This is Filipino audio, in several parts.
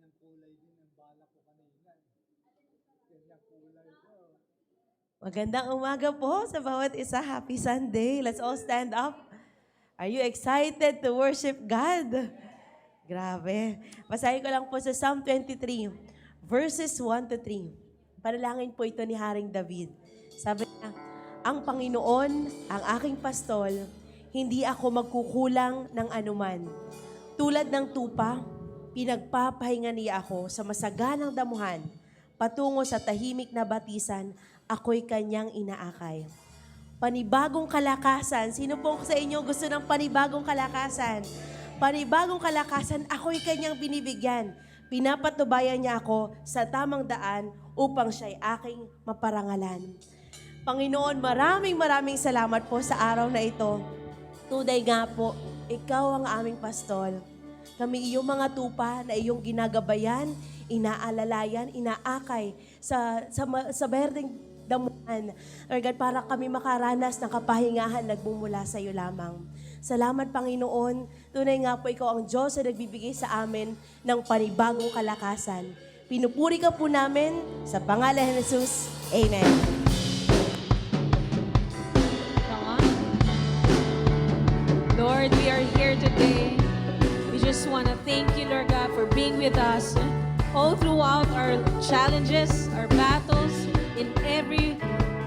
Ganyang kulay din ang bala ko kanina. Ganyang kulay ko. Magandang umaga po sa bawat isa. Happy Sunday. Let's all stand up. Are you excited to worship God? Grabe. Basahin ko lang po sa Psalm 23, verses 1 to 3. Panalangin po ito ni Haring David. Sabi niya, ang Panginoon, ang aking pastol, hindi ako magkukulang ng anuman. Tulad ng tupa, pinagpapahinga niya ako sa masaganang damuhan. Patungo sa tahimik na batisan, ako'y kanyang inaakay. Panibagong kalakasan. Sino po sa inyo gusto ng panibagong kalakasan? Panibagong kalakasan, ako'y kanyang binibigyan. Pinapatubayan niya ako sa tamang daan upang siya'y aking maparangalan. Panginoon, maraming salamat po sa araw na ito. Tunay nga po, ikaw ang aming pastol. Kami iyong mga tupa na iyong ginagabayan, inaalalayan, inaakay sa berdeng damuhan. Lord God, para kami makaranas ng kapahingahan nagmumula sa iyo lamang. Salamat, Panginoon. Tunay nga po, ikaw ang Diyos na nagbibigay sa amin ng panibagong kalakasan. Pinupuri ka po namin sa pangalan ni Jesus. Amen. Lord, we are here today. We just want to thank you, Lord God, for being with us all throughout our challenges, our battles, in every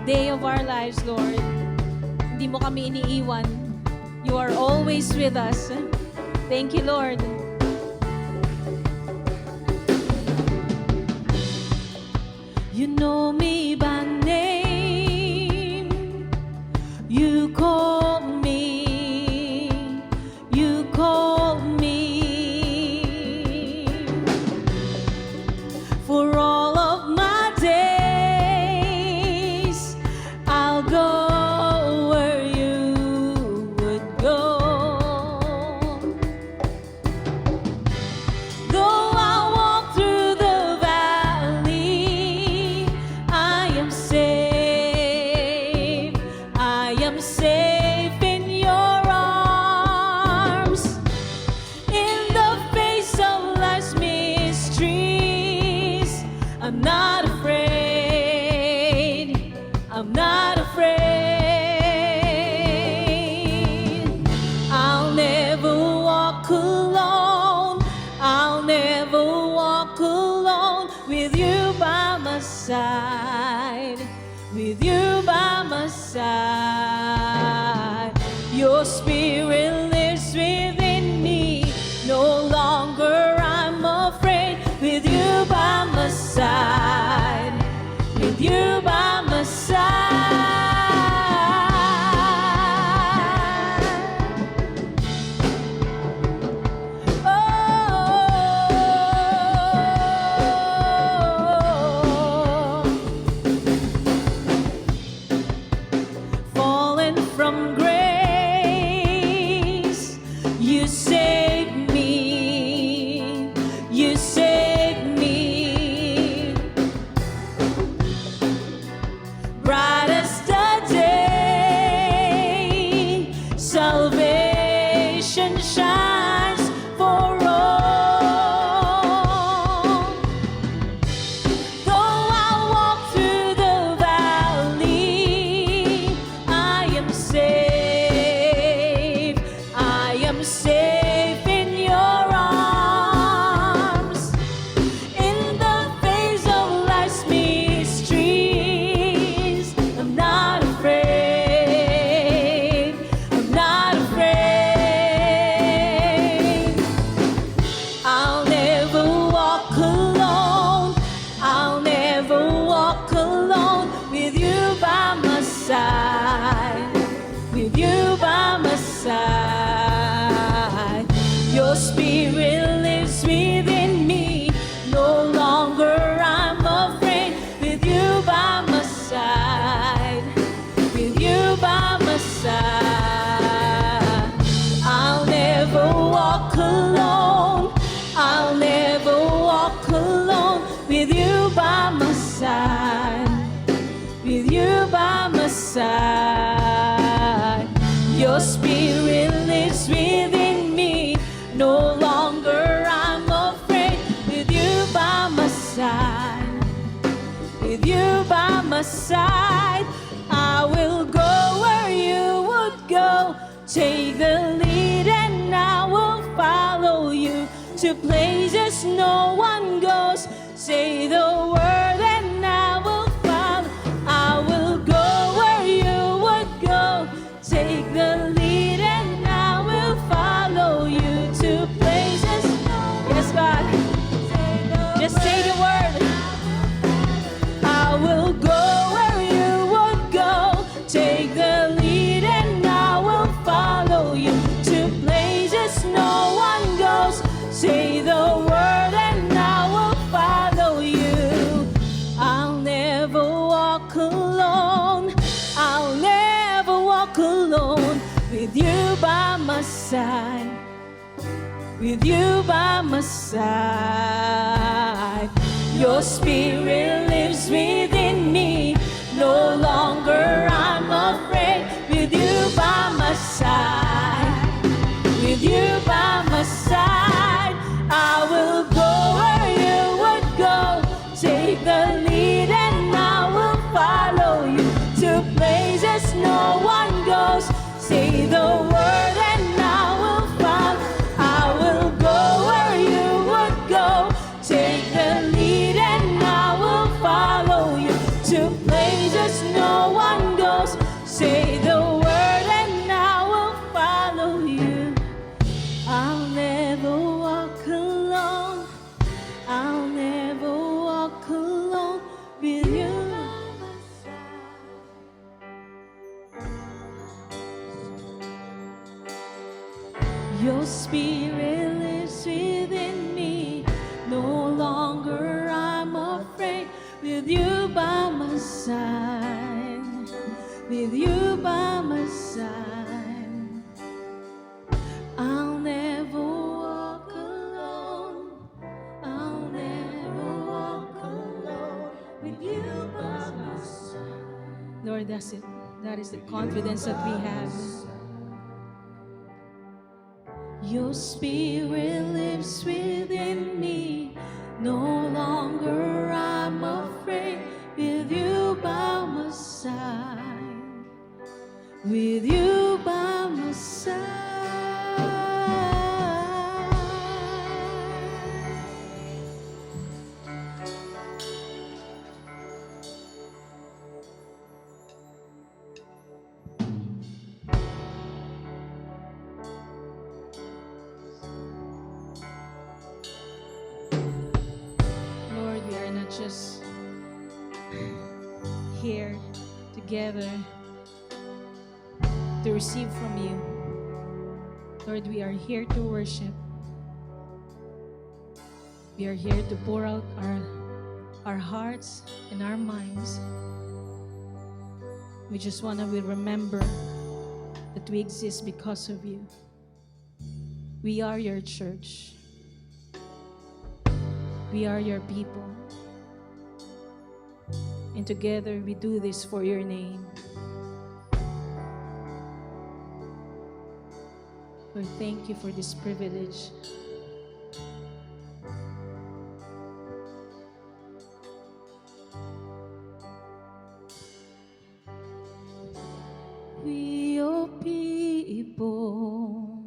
day of our lives, Lord. Hindi mo kami iniiwan. You are always with us. Thank you, Lord. You know me by name. You call me. You call me. For all of my days, I'll go where you would go. Though I walk through the valley, I am safe. I am safe in your arms. In the face of life's mysteries, I'm not afraid. I'm not afraid. I'll never walk alone. I'll never walk alone. With you by my side. With you by my side. Your spirit lives within me. No longer I'm afraid. With you by my side. With you by my side. Oh, fallen from grace, you saved me. You saved me. Bright as the day, salvation shines for all. Though I walk through the valley, I am safe. I am safe in your arms. In the face of life's mysteries, I'm not afraid. I'm not afraid. I'll never walk alone. I'll never walk alone. With you by my side. With you by my side. Your spirit lives within me. No longer I'm afraid. With you by my side. With you by my side. I'll never walk alone. I'll never walk alone. With you by my side. With you by my side. Your spirit lives within me. No longer I'm afraid. With you you by my side. I will go where you would go. Take the lead and I will follow you to places no one goes. Say the word and I will follow. I will go where you would go. Take the lead and I will follow you to places. Yes, God. Just say the word. I will go where you would go. Take the lead and I will follow you to places no one goes. Say the word and I will follow you. I'll never walk alone. I'll never walk alone. With you by my side. With you by my side. Your spirit lives within me. No longer I'm afraid. With you by my side. With you by my side. I will go where you would go. Take the lead and I will follow you to places no one goes. Say the word and I will follow. I will go where you would go. Take the lead and I will follow you to places no one goes. Say the word and I will follow you. I'll never walk alone. I'll never walk alone with you. Your spirit lives within me. No longer I'm afraid. With you by my side. With you by my side. I'll never walk alone. I'll never walk alone. With you by my side. Lord, that's it. That is the confidence that we have. Your spirit lives within me. No longer I'm afraid. With you by my side. With you by my side. Lord, we are not just here together to receive from you. Lord, we are here to worship. We are here to pour out our hearts and our minds. We just want to remember that we exist because of you. We are your church. We are your people. And together we do this for your name. Lord, thank you for this privilege. We, your people,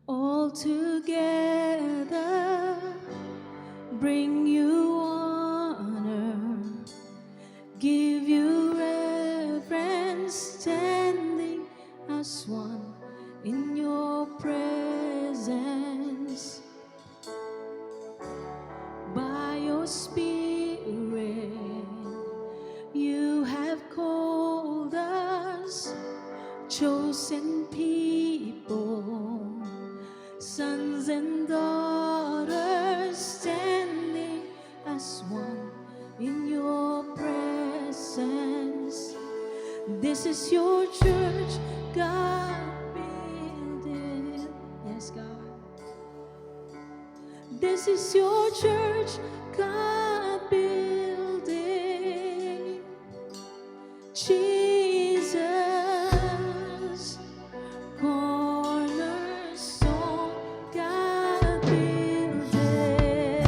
all together, bring you honor, give you reverence, standing as one in your presence. By your Spirit, you have called us, chosen people, sons and daughters, standing as one in your presence. This is your church, God build it. Yes, God. This is your church, God build it. Jesus, cornerstone, God build it.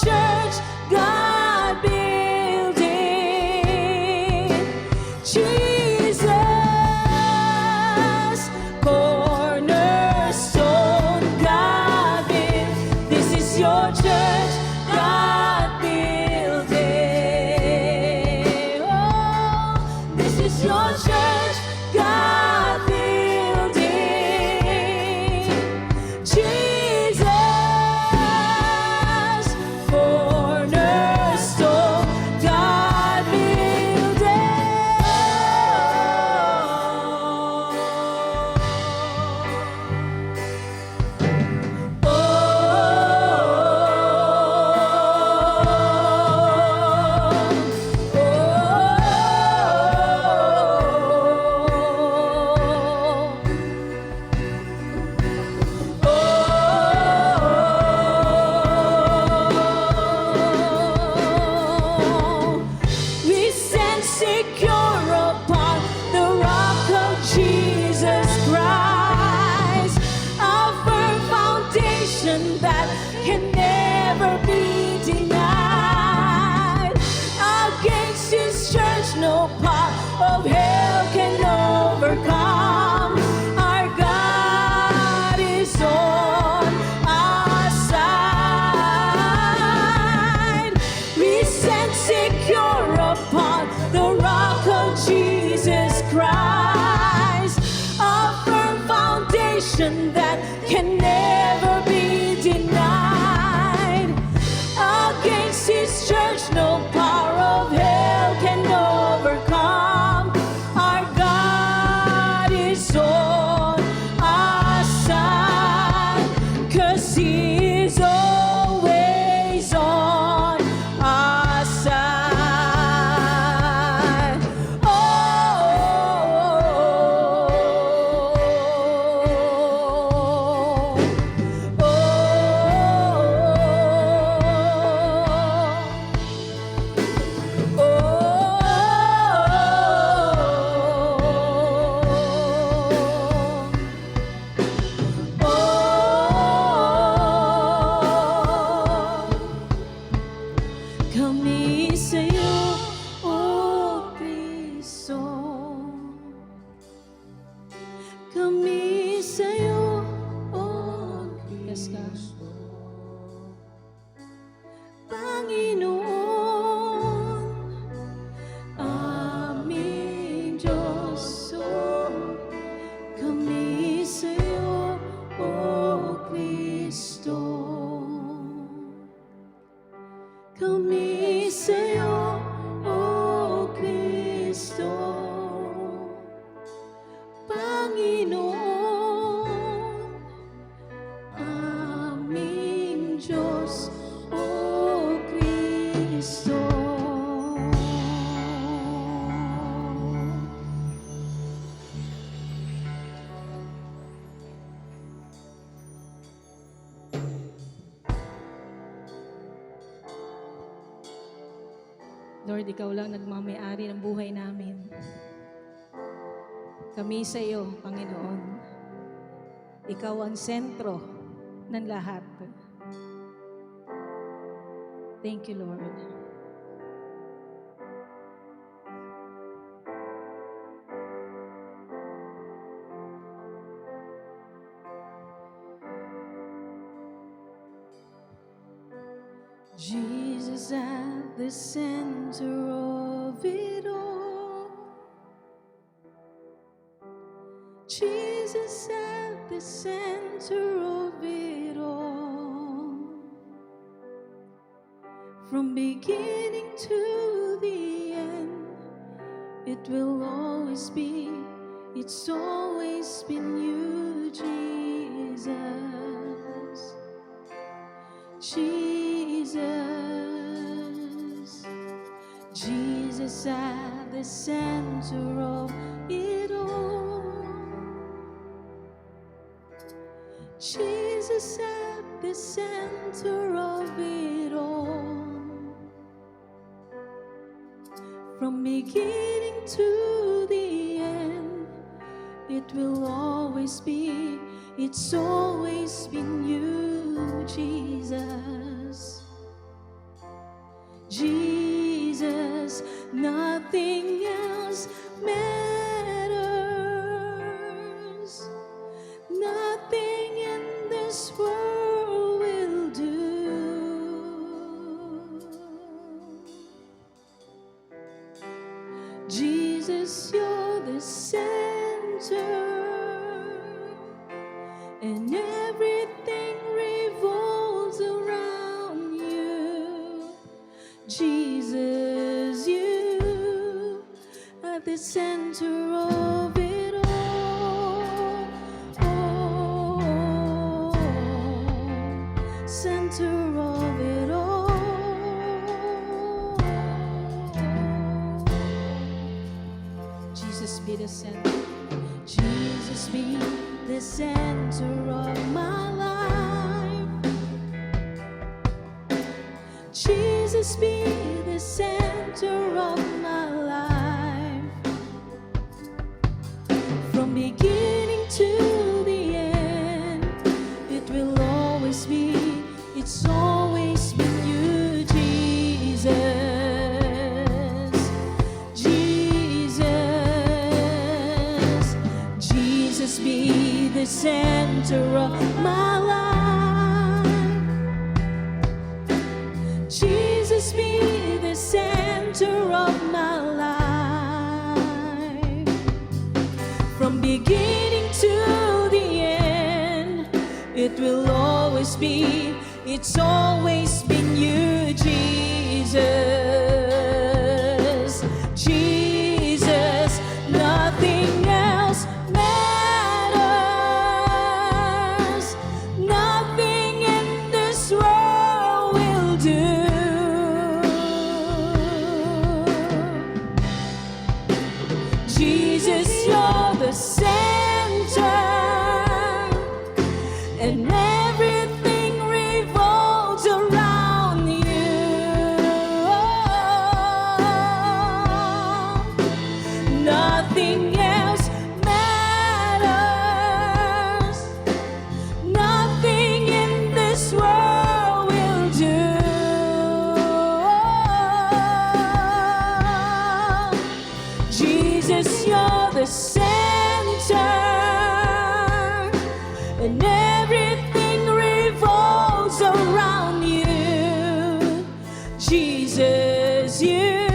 church, God building. Jesus, cornerstone, God build. This is your church, God building. Oh, this is your church, God building. Jesus, cornerstone, God We stand secure upon the rock of Jesus Christ, a firm foundation that can never be denied. Against His church, no power of hell can overcome. Our God is on our side. We stand secure upon the rock of Jesus Christ, a firm foundation that can never be denied. Against His church, no power of hell can overcome. Our God is on our side, 'cause He is always on our side. Kami sa'yo, O Kristo. Kami sa'yo, O Kristo. Panginoon, aming Diyos. Kami sa'yo, O Kristo. Kami sa'yo, O Kristo. Panginoon, aming Diyos, O Kristo. Lord, Ikaw lang nagmamayari ng buhay namin. Kami sa iyo, Panginoon. Ikaw ang sentro ng lahat. Thank you, Lord. Jesus at the center of it all. Jesus at the center of it all. From beginning to the end, it will always be, it's always been you, Jesus. Jesus, Jesus at the center of it all. Jesus at the center of it all. From beginning to the end, it will always be, it's always been you, Jesus. Jesus, nothing else matters. Nothing in this world will do. Jesus, you're the center, and everything revolves around you. Jesus, you are the center of it all. Oh, center of it all. Jesus be the center. Jesus be the center of my life. Jesus be the center of my life. From beginning to the end, it will always be, it's always been you, Jesus. Jesus, Jesus be the center of my life. Jesus be the center of my life. From beginning to the end, it will always be, it's always been you, Jesus. Jesus, nothing else matters. Nothing in this world will do. Jesus, you're the center, and everything revolves around you. Nothing else matters. Nothing in this world will do. Jesus, you're the center, and everything revolves around you. Jesus, you,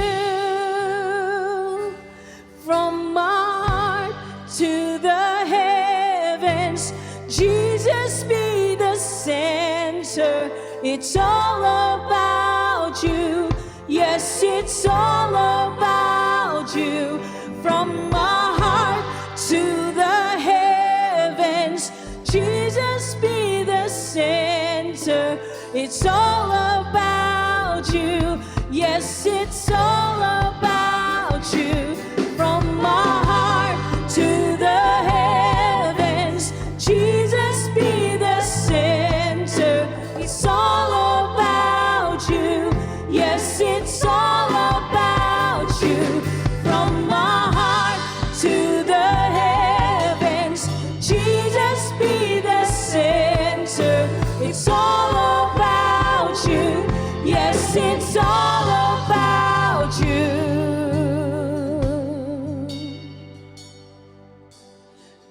from my heart to the heavens. Jesus, be the center. It's all about you. Yes, it's all about you. From my heart to the heavens, Jesus, be the center. It's all about you. Yes, it's all about you. From my heart to the heavens, Jesus, be the center. It's all about you. Yes, it's all about you. From my heart to the heavens, Jesus, be the center. It's all about you. Yes, it's all about you.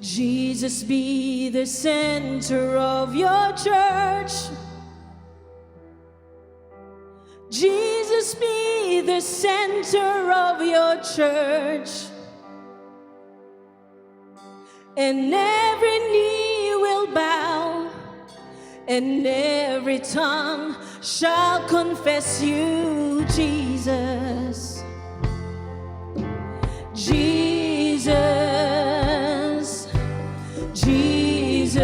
Jesus, be the center of your church. Jesus, be the center of your church. And every knee will bow, and every tongue shall confess you, Jesus. Jesus, Jesus,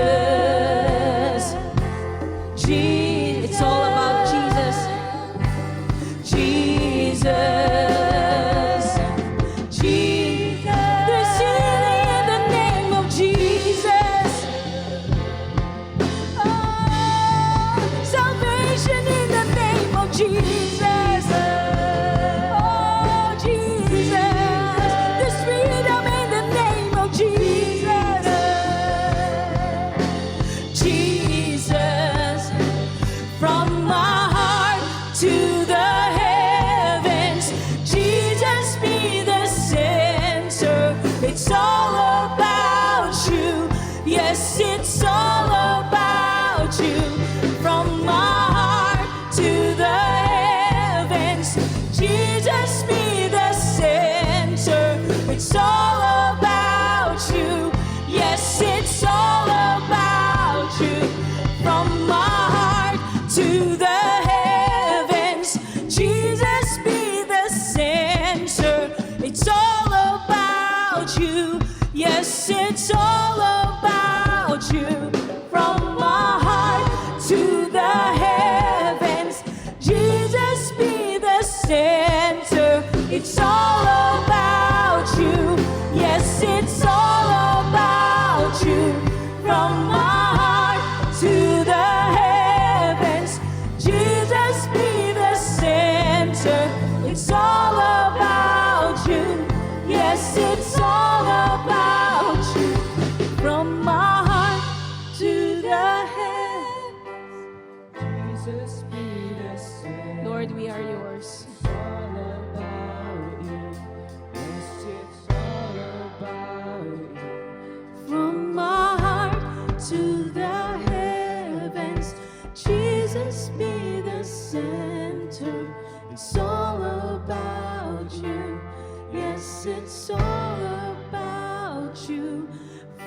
it's all about Jesus. Jesus, Jesus, there's healing in the name of Jesus. Oh, salvation in the name of Jesus. Oh, Jesus, there's freedom in the name of Jesus. Jesus, from my heart to the head. It's all about you. Yes, it's all about you. From my heart to the heavens, Jesus be the center. It's all about you. Yes, it's all about you. From my heart to the heavens, Jesus be the center. Lord, we are yours. It's all about you. Yes, it's all about you. From my heart to the heavens, Jesus be the center. It's all about you. Yes, it's all about you.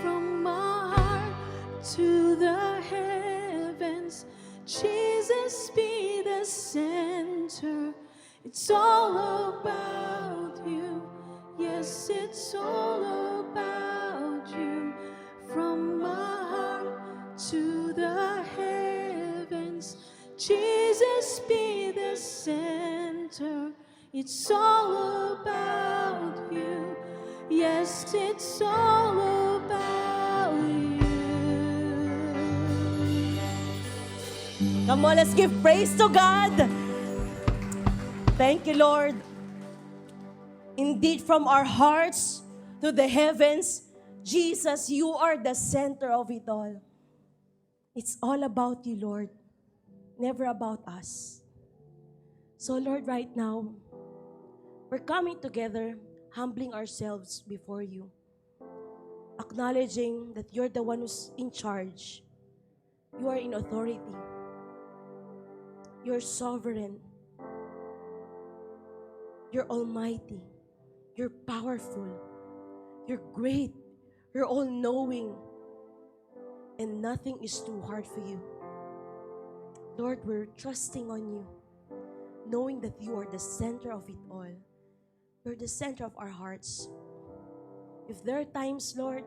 From my heart to the heavens, Jesus be the center. It's all about you. Yes, it's all about you. From my heart to the heavens, Jesus be the center. It's all about you. Yes, it's all about you. Come on, let's give praise to God. Thank you, Lord. Indeed, from our hearts to the heavens, Jesus, you are the center of it all. It's all about you, Lord, never about us. So, Lord, right now, we're coming together, humbling ourselves before you, acknowledging that you're the one who's in charge. You are in authority. You're sovereign. You're almighty. You're powerful. You're great. You're all-knowing. And nothing is too hard for you. Lord, we're trusting on you, knowing that you are the center of it all. You're the center of our hearts. If there are times, Lord,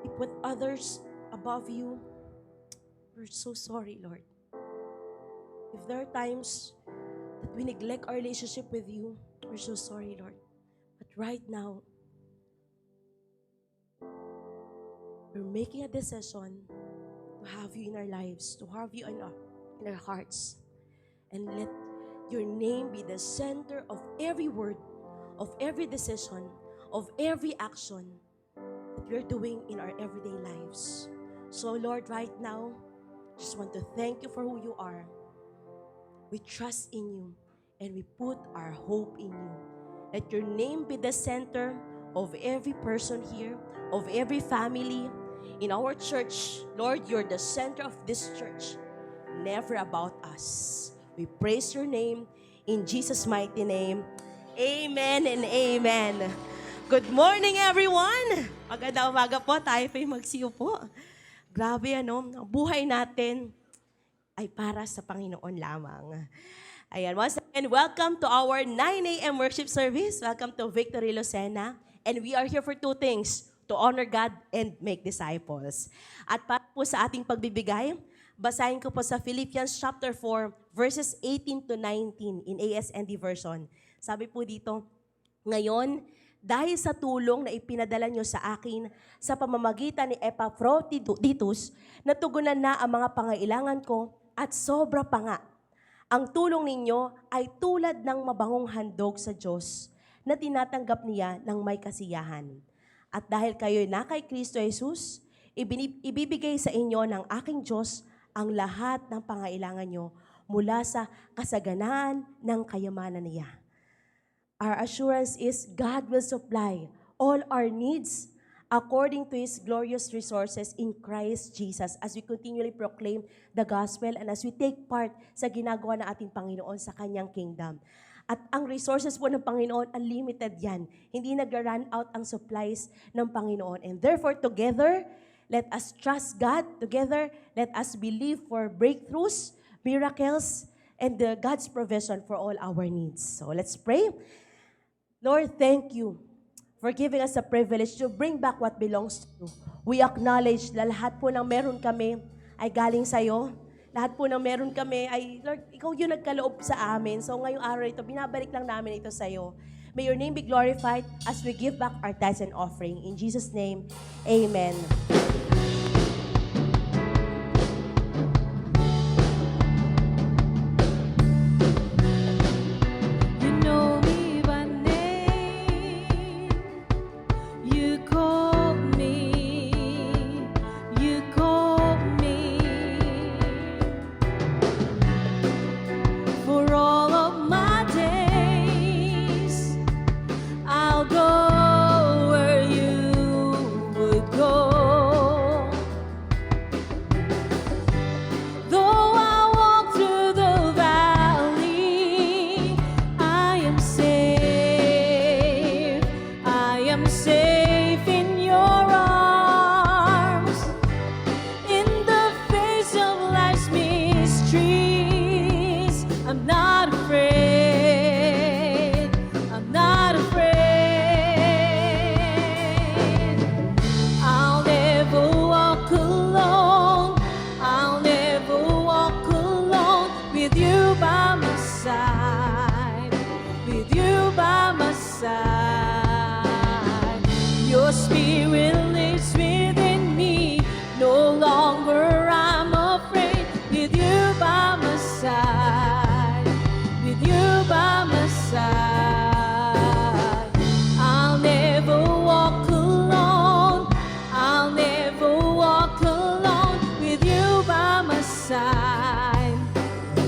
we put others above you, we're so sorry, Lord. If there are times that we neglect our relationship with you, we're so sorry, Lord. But right now, we're making a decision to have you in our lives, to have you in our hearts. And let your name be the center of every word, of every decision, of every action that we're doing in our everyday lives. So, Lord, right now, just want to thank you for who you are. We trust in you and we put our hope in you. Let your name be the center of every person here, of every family in our church. Lord, you're the center of this church, never about us. We praise your name in Jesus' mighty name. Amen and amen. Good morning, everyone. Magandang umaga po. Tayo po'y magsiyo po. Grabe, ang buhay natin ay para sa Panginoon lamang. Ayan, once again, welcome to our 9 a.m. worship service. Welcome to Victory Lucena. And we are here for two things, to honor God and make disciples. At para po sa ating pagbibigay, basahin ko po sa Philippians chapter 4, verses 18 to 19 in ASND version. Sabi po dito, ngayon, dahil sa tulong na ipinadala nyo sa akin sa pamamagitan ni Epaphroditus, natugunan na ang mga pangailangan ko at sobra pa nga. Ang tulong ninyo ay tulad ng mabangong handog sa Diyos na tinatanggap niya ng may kasiyahan. At dahil kayo'y na kay Kristo Jesus, ibibigay sa inyo ng aking Diyos ang lahat ng pangailangan nyo mula sa kasaganaan ng kayamanan niya. Our assurance is God will supply all our needs according to His glorious resources in Christ Jesus as we continually proclaim the gospel and as we take part sa ginagawa ng ating Panginoon sa Kanyang kingdom. At ang resources po ng Panginoon, unlimited yan. Hindi nag-run out ang supplies ng Panginoon. And therefore, together, let us trust God. Together, let us believe for breakthroughs, miracles, and God's provision for all our needs. So let's pray. Lord, thank you for giving us a privilege to bring back what belongs to you. We acknowledge na lahat po ng meron kami ay galing sa iyo. lahat po na meron kami ay, Lord, ikaw yung nagkaloob sa amin. So ngayong araw ito, binabalik lang namin ito sa'yo. May your name be glorified as we give back our tithes and offering. In Jesus' name, amen. You know me by name. You called me. You called me. For all of my days, I'll go where you would go. Though I walk through the valley, I am safe. I am safe in your arms. In the face of life's mysteries, I'm not afraid. I'm not afraid. I'll never walk alone. I'll never walk alone. With you by my side. With you by my side. Your spirit lives within me. No longer I'm afraid. With you by my side. With you by my side. I'll never walk alone. I'll never walk alone. With you by my side.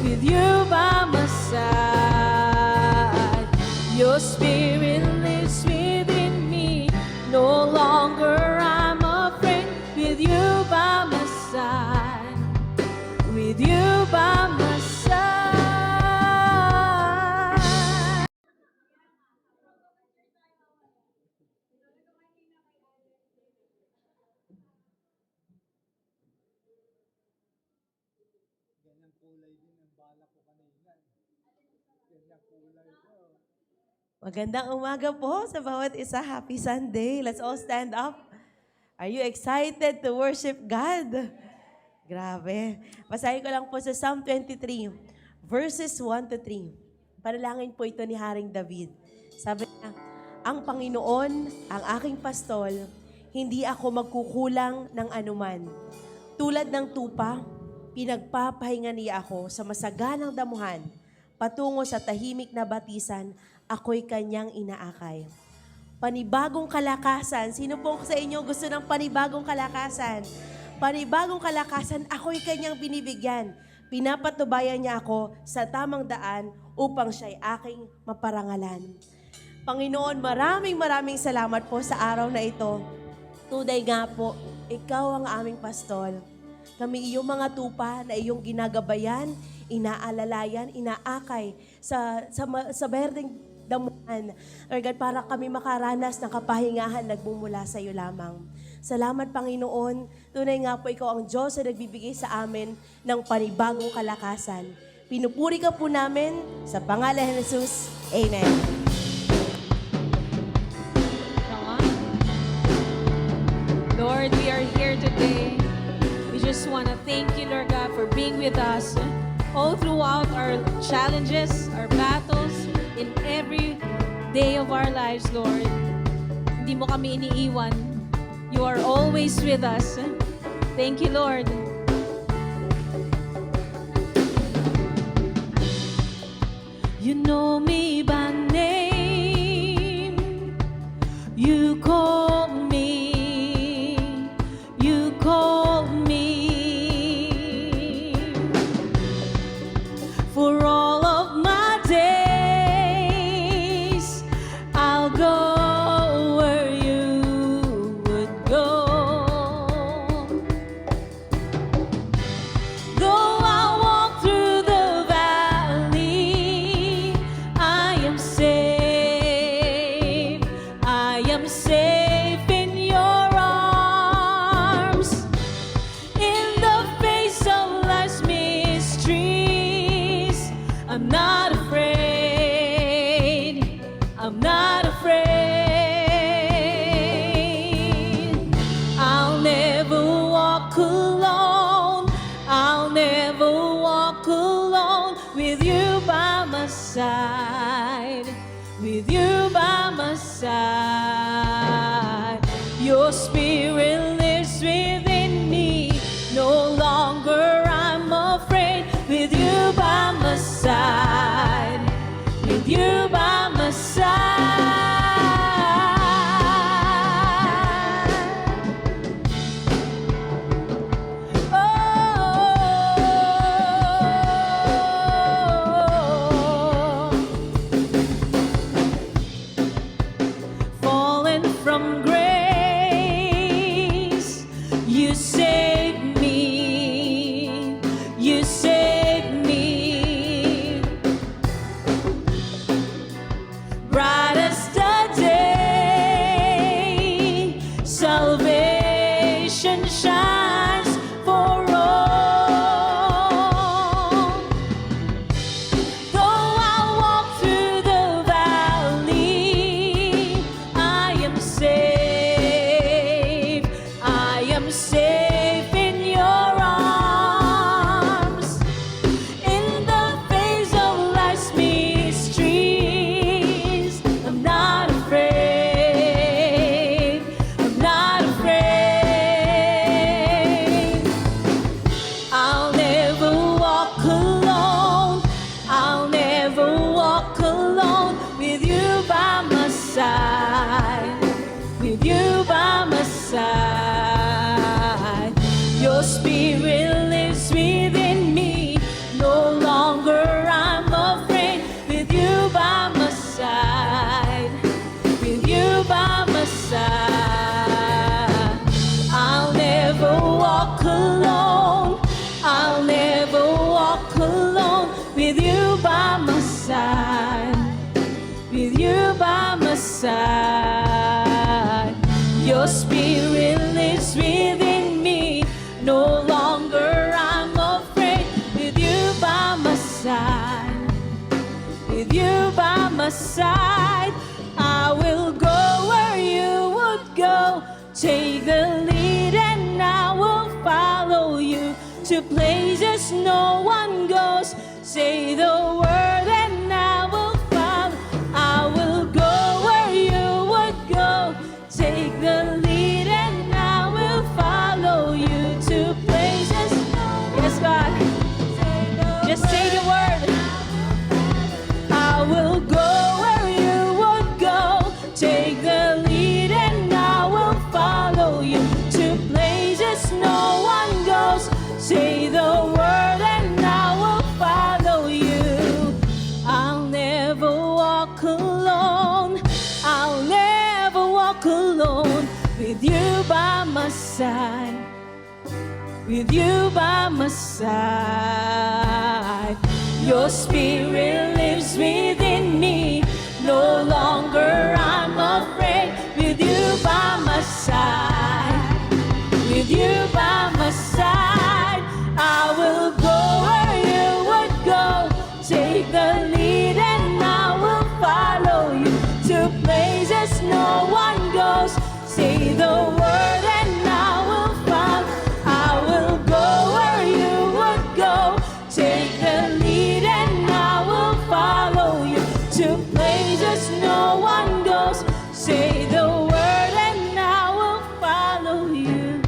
With you by my side. Your spirit lives within me. No longer I'm afraid. With you by my side. With you by my side. Magandang umaga po sa bawat isa. Happy Sunday. Let's all stand up. Are you excited to worship God? Grabe. Basahin ko lang po sa Psalm 23, verses 1 to 3. Panalangin po ito ni Haring David. Sabi niya, ang Panginoon, ang aking pastol, hindi ako magkukulang ng anuman. Tulad ng tupa, pinagpapahinga niya ako sa masaganang damuhan. Patungo sa tahimik na batisan, ako'y kanyang inaakay. Panibagong kalakasan. Sino po sa inyo gusto ng panibagong kalakasan? Panibagong kalakasan, ako'y kanyang binibigyan. Pinapatubayan niya ako sa tamang daan upang siya'y aking maparangalan. Panginoon, maraming salamat po sa araw na ito. Tunay nga po, ikaw ang aming pastol. Kami iyong mga tupa na iyong ginagabayan, inaalalayan, inaakay sa berdeng damuhan. Lord God, para kami makaranas ng kapahingahan nagmumula sa iyo lamang. Salamat, Panginoon. Tunay nga po, ikaw ang Diyos na nagbibigay sa amin ng panibagong kalakasan. Pinupuri ka po namin sa pangalan ni Jesus. Amen. Come on. Lord, we are here today. We just want to thank you, Lord God, for being with us all throughout our challenges, our battles, in every day of our lives, Lord. Hindi mo kami iniiwan. You are always with us. Thank you, Lord. You know me by name. You call me. You call me. For all of my days, I'll go where you would go. Though I walk through the valley, I am safe. I am safe in your arms. In the face of life's mysteries, I'm not afraid. I'm not afraid. I'll never walk alone. I'll never side, with you by my side. Your spirit lives within me, no longer I'm afraid. With you by my side, with you by my side. Fallen from grace, you saved me, you saved me. Bright as the day, salvation shines for all. Though I walk through the valley, I am safe. I am safe in your arms. In the face of life's mysteries, I'm not afraid. I'm not afraid. I'll never walk alone. I'll never walk alone. With you by my side, with you by my side. Your spirit lives within me, no longer I'm afraid. With you by my side, with you by my side. I'll never walk alone. I'll never walk alone. With you by my side, with you by my side. Your spirit lives within me, no longer I'm afraid. With you by my side, with you by my side, I will go where you would go. Take the lead and I will follow you to places no one goes. Say the word and I will follow. I will go where you would go. Take the lead and I will follow you to places. Yes, God. Just say the word. I will go where you would go. Take the lead and I will follow you to places no one goes. Say the word and I will follow you. I'll never walk alone. I'll never walk alone. With you by my side, with you by my side. Your spirit lives within me, no longer I'm afraid. With you by my side, with you by my side, I will go where you would go. Take the lead and I will follow you to places no one goes. Say the word and I will follow. I will go where you would go. Take the lead and I will follow you to places no one goes. Say the word and I will follow you.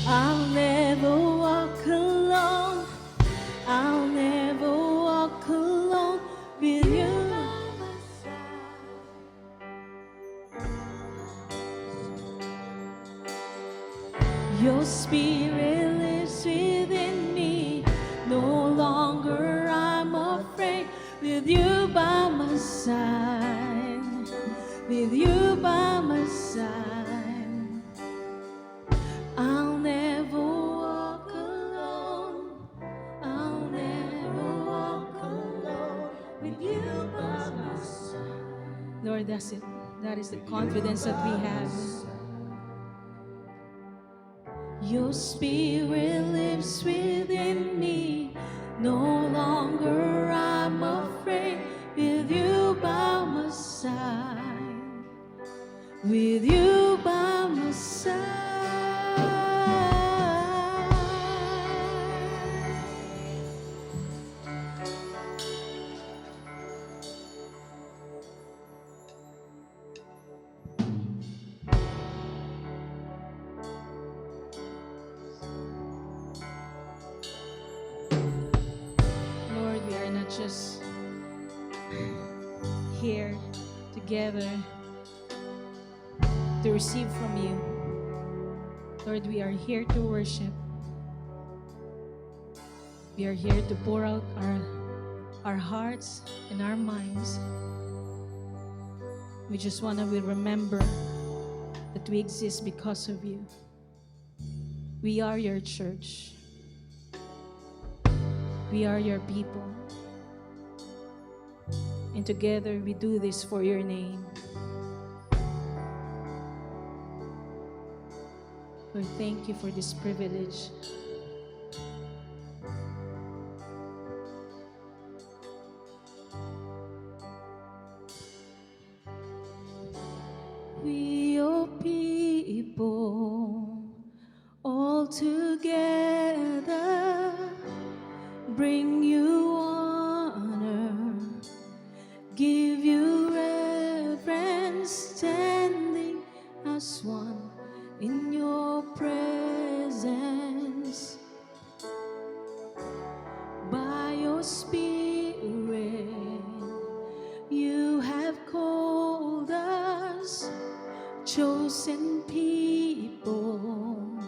I'll never walk alone. I'll never walk alone. With you by my side. Your spirit lives within me, no longer I'm afraid. With you by my side, with you by my side, I'll never walk alone. I'll never walk alone. With you by my side. Lord, that's it. That is the confidence that we have. Your spirit lives within me, no longer I'm afraid. With you by my side, with you by my side. just here together to receive from you. Lord, we are here to worship. We are here to pour out our hearts and our minds. We just want to remember that we exist because of you. We are your church. We are your people. And together we do this for your name. Lord, thank you for this privilege. We, your people, all together, bring you honor, give you reverence, standing as one in your presence. By your Spirit, you have called us, chosen people,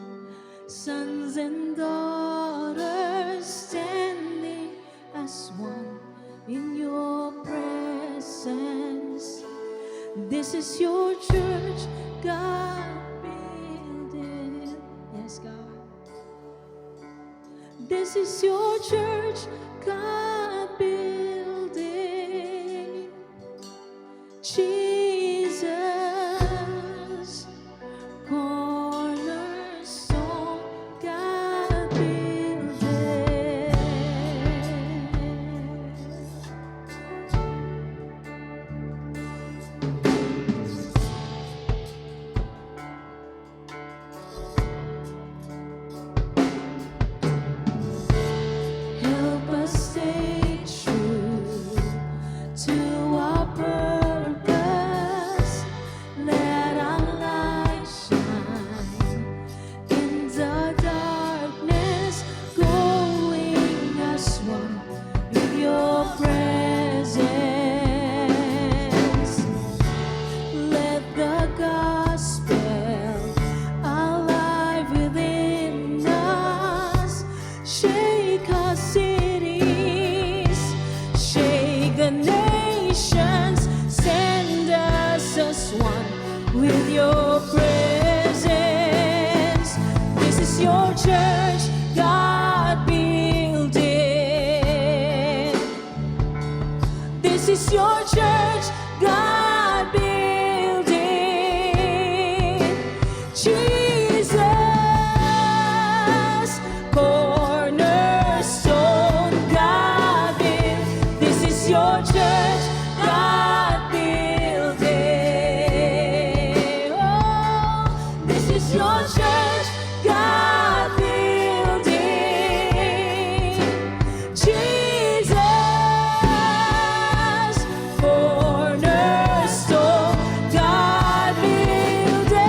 sons and daughters, standing as one in your presence. This is your church, God build it. Yes, God. This is your church, God build it. Jesus, cornerstone, God build it. Help us stay true to our purpose. Let our light shine in the darkness, going as one in your presence. Let the gospel alive within us, shake our cities, shake the nations, send us as one with your presence. This is your church, God build it. This is your church, God build it. Jesus, cornerstone, God build. This is your church, God build it. Oh, this is your church, God build it. Jesus, cornerstone, God build it.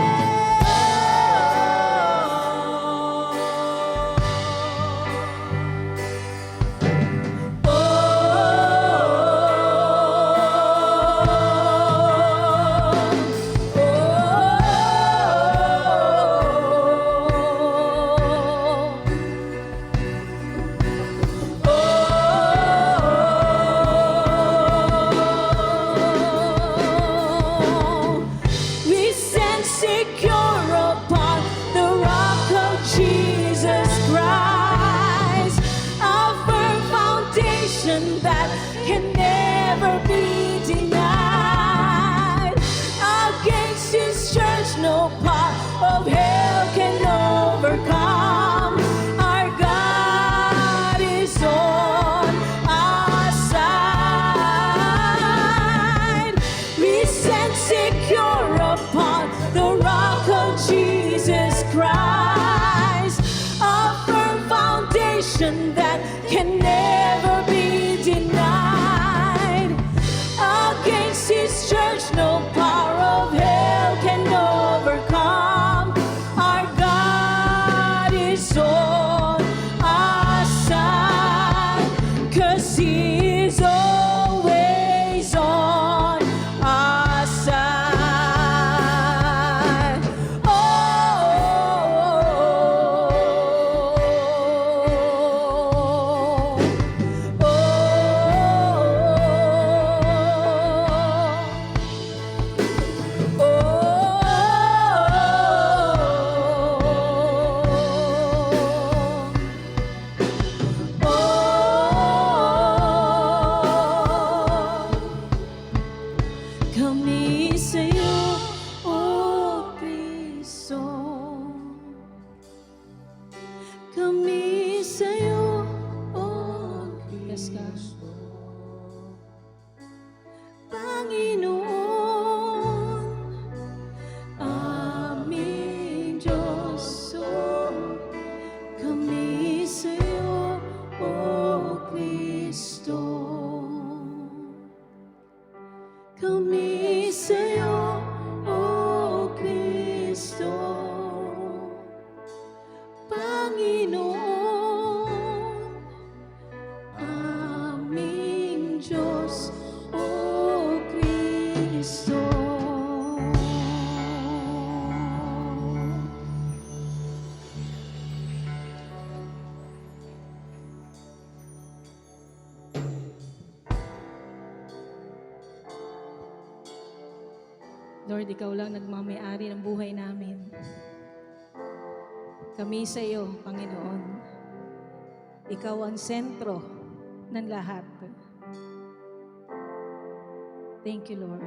We stand secure upon the rock of Jesus Christ, a firm foundation that can never be denied. Against His church, no power of hell can overcome. Our God is on our side. We stand secure upon the rock of Jesus Christ, a firm foundation that can never be denied. Against kami sa'yo, O Kristo. Panginoon, aming Diyos, O Kristo. Lord, Ikaw lang nagmamayari ng buhay namin. Kami sa iyo, Panginoon. Ikaw ang sentro ng lahat. Thank you, Lord.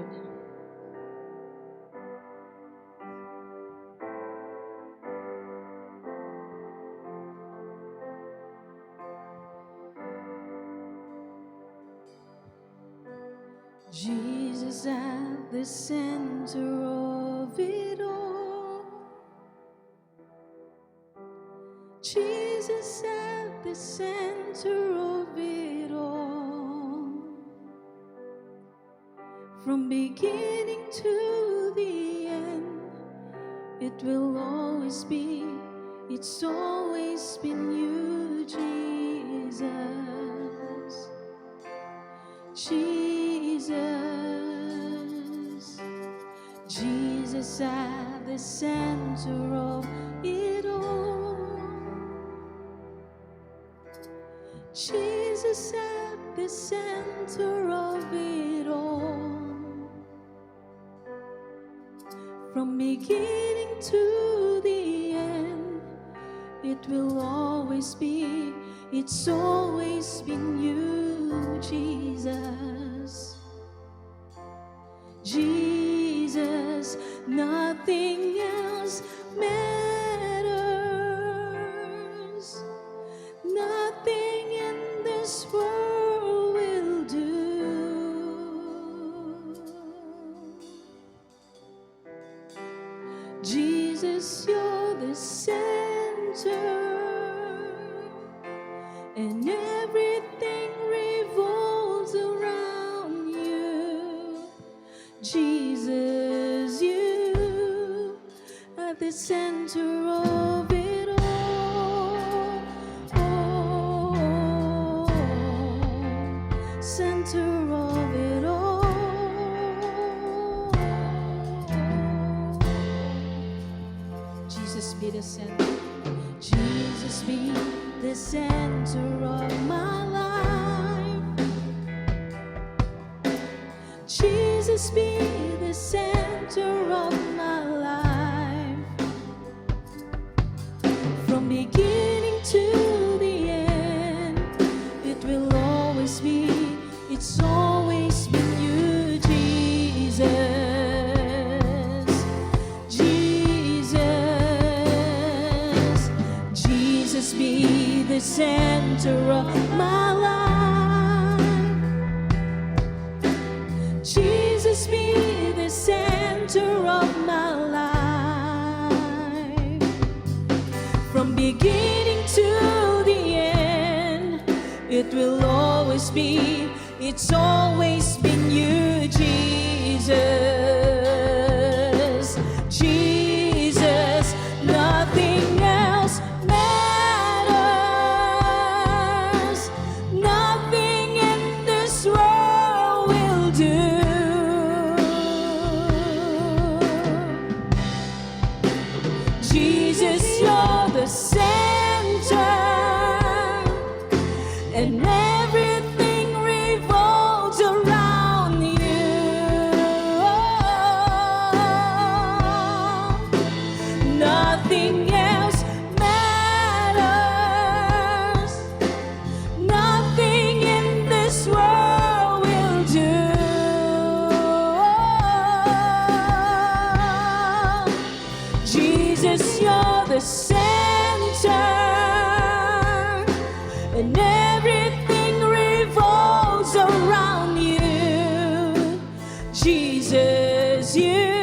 Jesus at the center of it all. Jesus at the center of it all. From beginning to the end, it will always be, it's always been you, Jesus. Jesus, Jesus at the center of it all. Jesus at the center of it all. From beginning to the end, it will always be, it's always been you, Jesus. Jesus, nothing else matters. Nothing in this world will do. Jesus, you're the center, and everything revolves around you. Jesus, you are the center of it all. Oh, center of it all. Jesus be the center. Jesus be the center of my life. Jesus be the center of my life. From beginning to the end, it will always be, it's always been you, Jesus. Jesus, Jesus be the center of my life. Jesus be the center of my life. From beginning to the end, it will always be, it's always been you, Jesus. Jesus, nothing else matters. Nothing in this world will do. Jesus, you're the center, and everything revolves around you. Nothing else matters. Nothing in this world will do. Jesus, you're the center, and everything revolves around you. Jesus, you,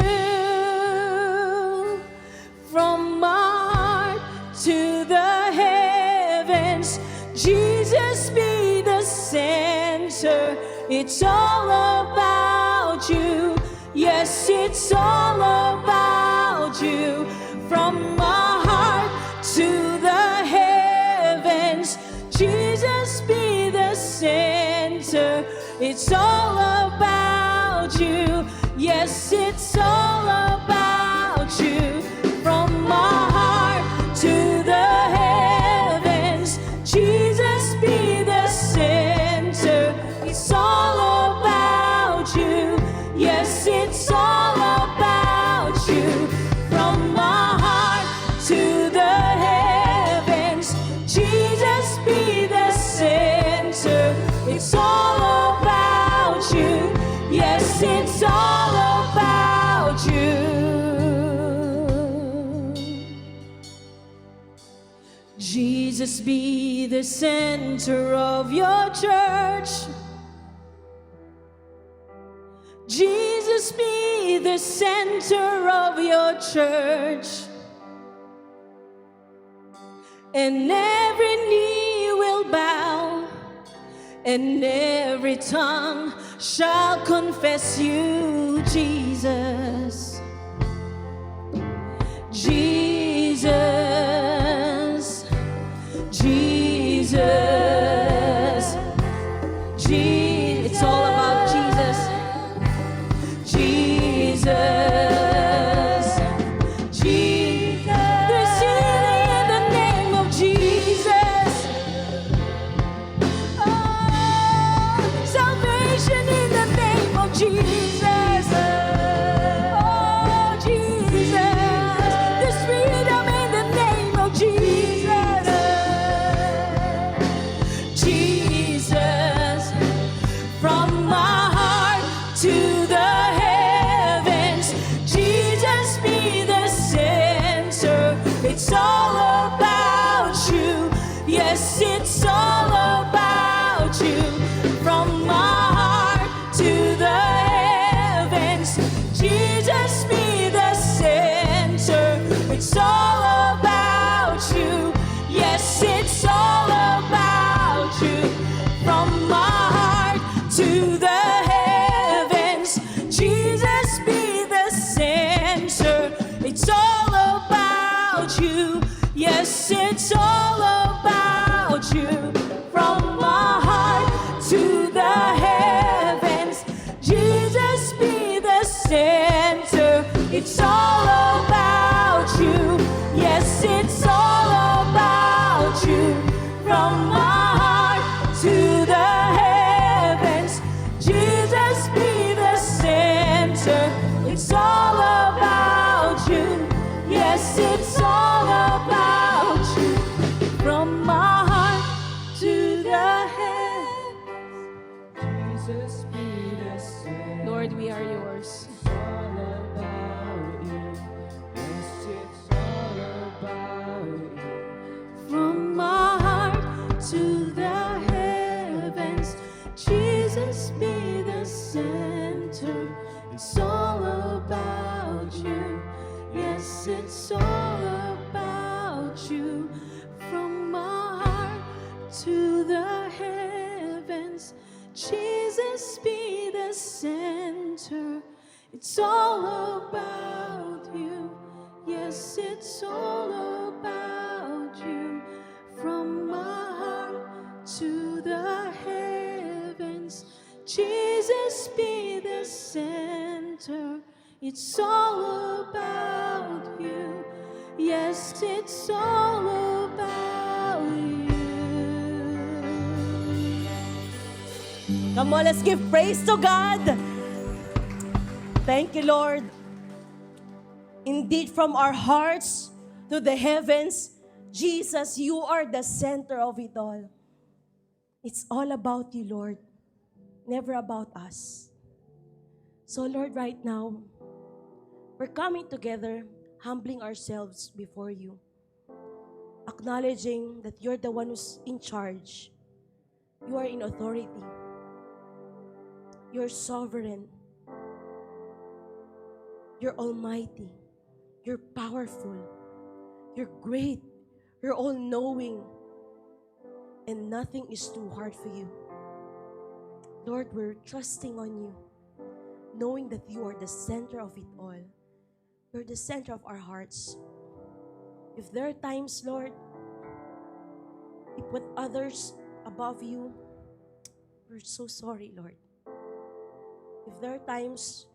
from earth to the heavens, Jesus be the center. It's all about about you. Yes, it's all about you. From my heart to the heavens, Jesus be the center. It's all about you. Yes, it's all about you. From my heart to the heavens, Jesus be the center. It's all about you. Yes, it's all about you. From my heart to the heavens, Jesus be the center. It's all about you. Yes, it's all about you. Jesus be the center of your church. Jesus be the center of your church. And every knee will bow, and every tongue shall confess you, Jesus. Jesus, Jesus, it's all about Jesus. Jesus, Jesus. There's healing in the name of Jesus. Oh, salvation in the name of Jesus. Oh, Jesus. There's freedom in the name of Jesus. Jesus. From my heart to the heavens, Jesus be the center. It's all about you. Yes, it's all about you. From my heart to the heavens, Jesus be the center. It's all about you. Yes, it's all about you. From my heart to the heavens, Jesus be the center. It's all about you. Yes, it's all about you. From my heart to the heavens, Jesus be the center. It's all about you. Yes, it's all about you. From my heart to the heavens, Jesus be the center. It's all about you. Yes, it's all about you. From my heart to the heavens, Jesus be the center. Lord, we are yours. It's all about you. Yes, it's all about you. From my heart to the heavens, Jesus be the center. It's all about you. Yes, it's all about you. From my heart to the heavens, Jesus be the center. It's all about you. Yes, it's all about you. From my heart to the heavens, Jesus be the center. It's all about you. Yes, it's all about you. Come on, let's give praise to God. Thank you, Lord. Indeed, from our hearts to the heavens, Jesus, you are the center of it all. It's all about you, Lord, never about us. So, Lord, right now, we're coming together, humbling ourselves before you, acknowledging that you're the one who's in charge. You are in authority. You're sovereign. You're almighty. You're powerful. You're great. You're all-knowing. And nothing is too hard for you. Lord, we're trusting on you. knowing that you are the center of it all. You're the center of our hearts. If there are times, Lord, we put others above you, we're so sorry, Lord. If there are times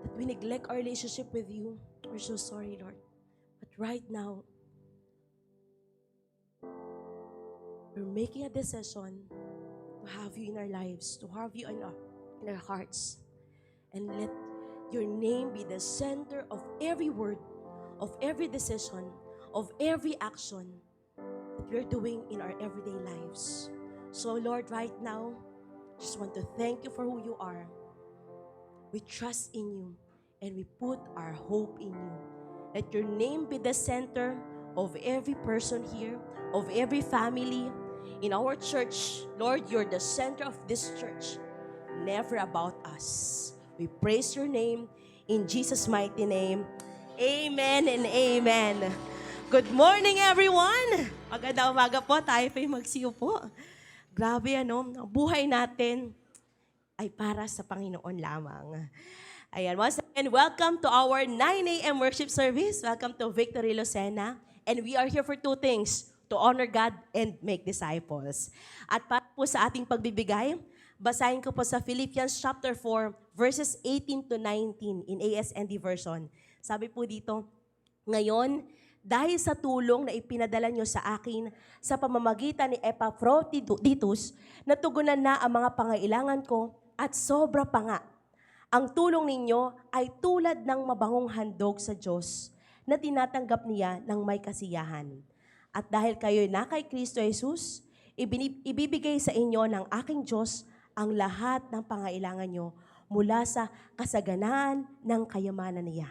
that we neglect our relationship with you, we're so sorry, Lord. But right now, we're making a decision to have you in our lives, to have you in our hearts. And let your name be the center of every word, of every decision, of every action that we're doing in our everyday lives. So Lord, right now, just want to thank you for who you are. We trust in you and we put our hope in you. Let your name be the center of every person here, of every family in our church. Lord, you're the center of this church, never about us. We praise your name in Jesus' mighty name. Amen and amen. Good morning, everyone. Magandang umaga po. Tayo po'y magsiupo. Grabe, ang buhay natin ay para sa Panginoon lamang. Ayan, once again, welcome to our 9 a.m. worship service. Welcome to Victory Lucena. And we are here for two things, to honor God and make disciples. At para po sa ating pagbibigay, basahin ko po sa Philippians chapter 4, verses 18 to 19 in ASND version. Sabi po dito, ngayon, dahil sa tulong na ipinadala nyo sa akin sa pamamagitan ni Epaphroditus, natugunan na ang mga pangailangan ko at sobra pa nga. Ang tulong ninyo ay tulad ng mabangong handog sa Diyos na tinatanggap niya ng may kasiyahan. At dahil kayo'y na kay Kristo Jesus, ibibigay sa inyo ng aking Diyos ang lahat ng pangailangan nyo mula sa kasaganaan ng kayamanan niya.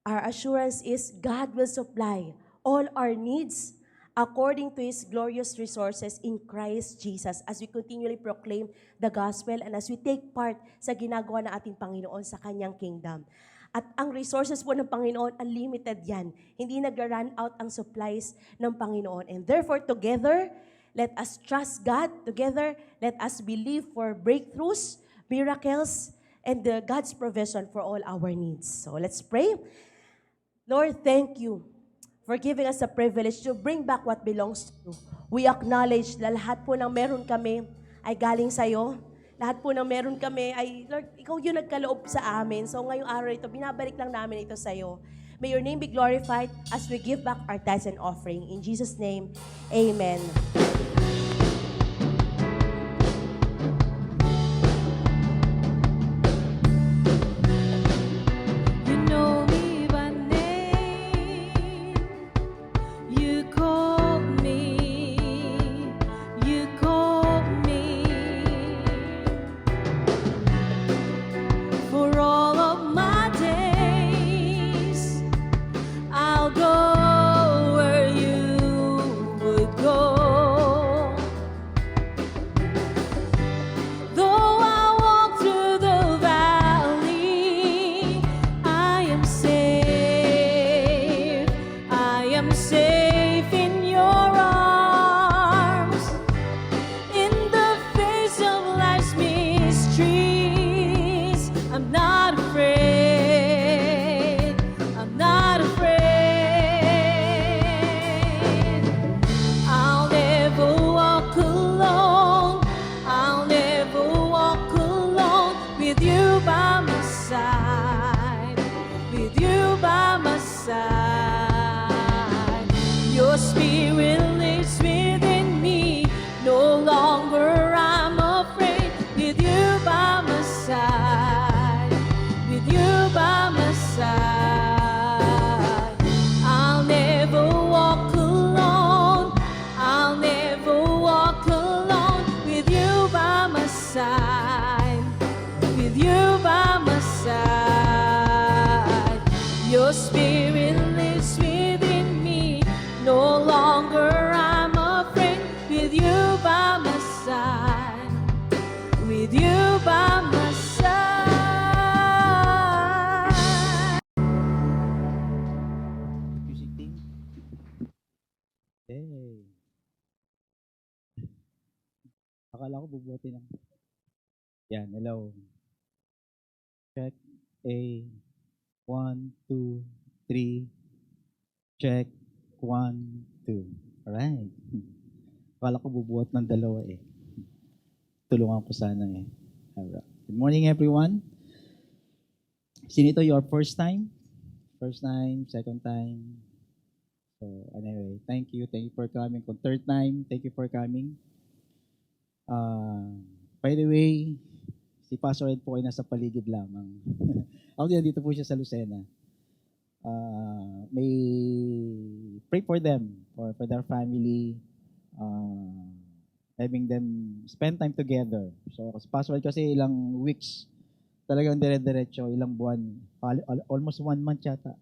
Our assurance is God will supply all our needs according to His glorious resources in Christ Jesus as we continually proclaim the gospel and as we take part sa ginagawa ng ating Panginoon sa Kanyang kingdom. At ang resources po ng Panginoon, unlimited yan. Hindi nag-run out ang supplies ng Panginoon. And therefore, together, let us trust God. Together, let us believe for breakthroughs, miracles, and God's provision for all our needs. So let's pray. Lord, thank you for giving us a privilege to bring back what belongs to you. We acknowledge na lahat po ng meron kami ay galing sa iyo. Lahat po ng meron kami ay, Lord, ikaw yung nagkaloob sa amin. So ngayong araw ito, binabalik lang namin ito sa iyo. May your name be glorified as we give back our tithes and offering. In Jesus' name, amen. You know me by name. You called me. You called me. For all of my days, I'll go where you would go. Though I walk through the valley, I am safe. I am safe in your arms. In the face of life's mysteries, I'm not afraid. I'm not afraid. I'll never walk alone. I'll never walk alone. With you by my side. With you by my side. Your spirit lives within me. No longer I'm afraid. With you by my side. With you by my side. I'll never walk alone. I'll never walk alone. With you by my side. With you by my side. Your spirit lives within me. No longer I'm afraid. With you by my side. With you by my side. Music team. Hey. Akala ko bubuti lang. Yan, hello. Check. A. 1, 2, 3. Check. 1, 2. Alright. Akala ko bubuhat ng dalawa eh. Tulungan ko sana eh. Alright. Good morning everyone. Sino ito your first time? First time, second time. So anyway, thank you. Thank you for coming. Kung third time, thank you for coming. By the way, si Pastor Ed po ay nasa paligid lamang. Ako din, dito po siya sa Lucena. May pray for them, for their family, having them spend time together. So, si Pastor Ed kasi ilang weeks, talagang dire-diretso, ilang buwan, almost 1 month yata.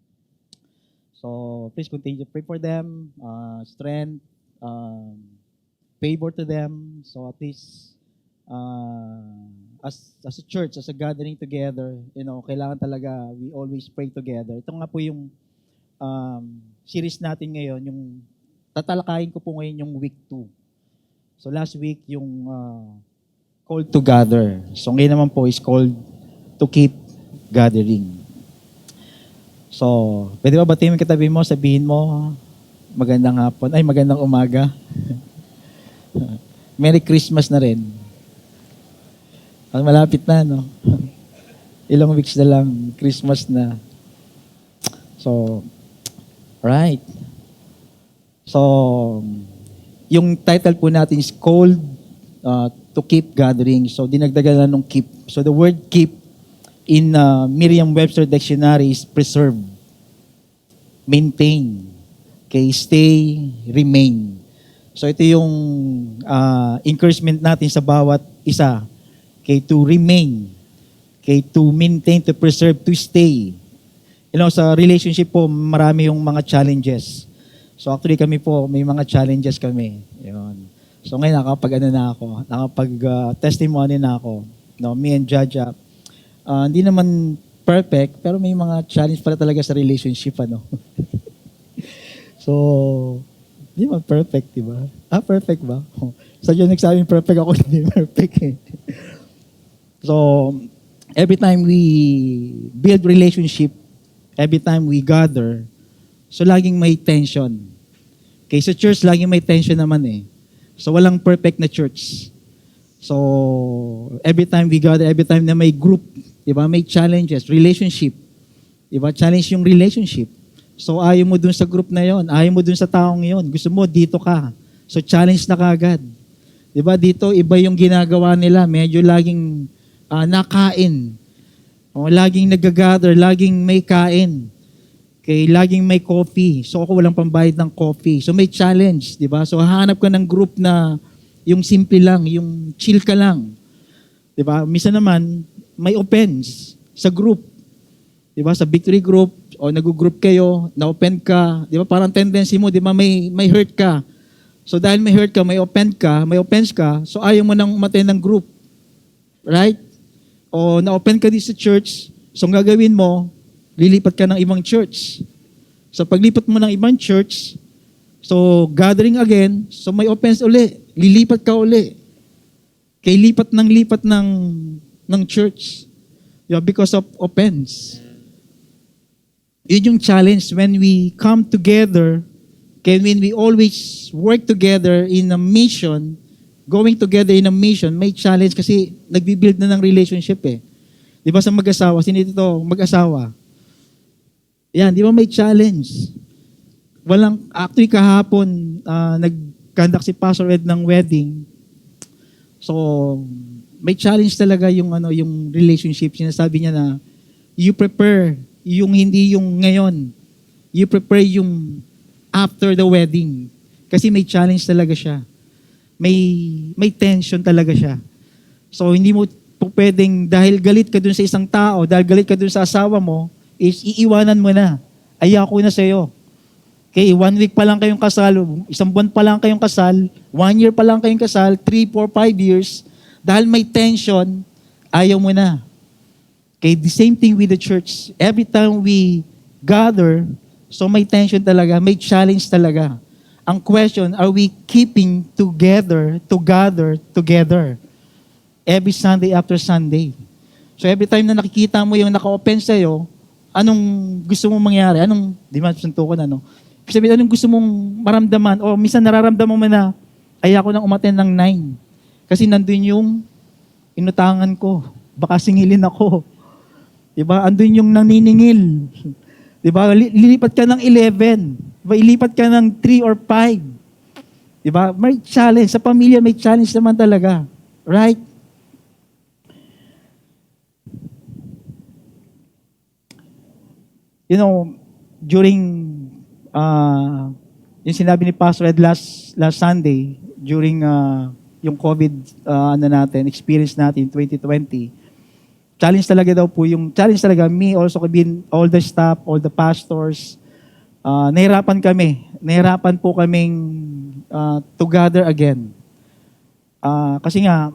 So, please continue to pray for them, strength, favor to them. So, at least, as a church, as a gathering together, kailangan talaga we always pray together. Ito nga po yung series natin ngayon, yung tatalakayin ko po ngayon yung week 2. So last week yung called to gather. So ngayon naman po is called to keep gathering. So, pwede ba batiin mo katabi mo, sabihin mo, magandang hapon, magandang umaga. Merry Christmas na rin. Malapit na, no? Ilang weeks na lang, Christmas na. So, right. So, yung title po natin is called to keep gathering. So, dinagdagan na nung keep. So, the word keep in Merriam-Webster Dictionary is preserve, maintain, okay, stay, remain. So, ito yung encouragement natin sa bawat isa. Okay, to remain, okay, to maintain, to preserve, to stay. Sa relationship po, marami yung mga challenges. So actually kami po, may mga challenges kami. Yun. So ngayon nakapag-testimony na ako. No, me and Jaja, hindi naman perfect, pero may mga challenge pala talaga sa relationship, So, hindi man perfect, di ba? Perfect ba? Sa so, nagsabi perfect ako, hindi perfect eh. So, every time we build relationship, every time we gather, so laging may tension. Okay, sa church, laging may tension naman eh. So, walang perfect na church. So, every time we gather, every time na may group, di ba, may challenges, relationship. Di ba, challenge yung relationship. So, ayaw mo dun sa group na yon, ayaw mo dun sa taong yon, gusto mo, dito ka. So, challenge na kagad. Di ba, dito, iba yung ginagawa nila, medyo laging nakain. Laging nag-gather, laging may kain. Okay, laging may coffee. So ako walang pambayad ng coffee. So may challenge, di ba? So hahanap ka ng group na yung simple lang, yung chill ka lang. Di ba? Minsan naman, may offense sa group. Di ba? Sa victory group, o nag-group kayo, na-offend ka. Di ba? Parang tendency mo, di ba? May hurt ka. So dahil may hurt ka, may offense ka, so ayaw mo nang umattend ng group. Right? O na-open ka din sa church, so ang gagawin mo, lilipat ka ng ibang church. So paglipat mo ng ibang church, so gathering again, so may offense uli, lilipat ka uli. Kaya lipat ng church. Because of offense. Yun yung challenge when we come together, when we always work together in a mission, going together in a mission, may challenge kasi nagbi-build na ng relationship eh. Di ba sa mag-asawa, sino dito mag-asawa? Yan, di ba may challenge? Actually kahapon, nag-conduct si Pastor Ed ng wedding. So, may challenge talaga yung relationship. Sinasabi niya na, you prepare yung hindi yung ngayon. You prepare yung after the wedding. Kasi may challenge talaga siya. May tension talaga siya. So, hindi mo po pwedeng, dahil galit ka dun sa isang tao, dahil galit ka dun sa asawa mo, is iiwanan mo na. Ayoko na sa'yo. Okay, 1 week pa lang kayong kasal, 1 buwan pa lang kayong kasal, 1 year pa lang kayong kasal, 3, 4, 5 years, dahil may tension, ayaw mo na. Okay, the same thing with the church. Every time we gather, so may tension talaga, may challenge talaga. Ang question, are we keeping together to gather together every Sunday after Sunday? So every time na nakikita mo yung naka-open sa'yo, anong gusto mong mangyari? Anong, di man suntukan, ano? Ibig sabihin, anong gusto mong maramdaman? O minsan nararamdaman mo na, ay ako nang umattend ng 9. Kasi nandun yung inutangan ko. Baka singilin ako. Diba? Andun yung naniningil. Diba? Lilipat ka ng 11. Diba? Ilipat ka ng 3 or 5. Diba? May challenge. Sa pamilya, may challenge naman talaga. Right? You know, during yung sinabi ni Pastor Ed last Sunday, during yung COVID experience natin 2020, challenge talaga daw po yung, challenge talaga, me also, all the staff, all the pastors, nahirapan po kaming to gather again. Kasi nga,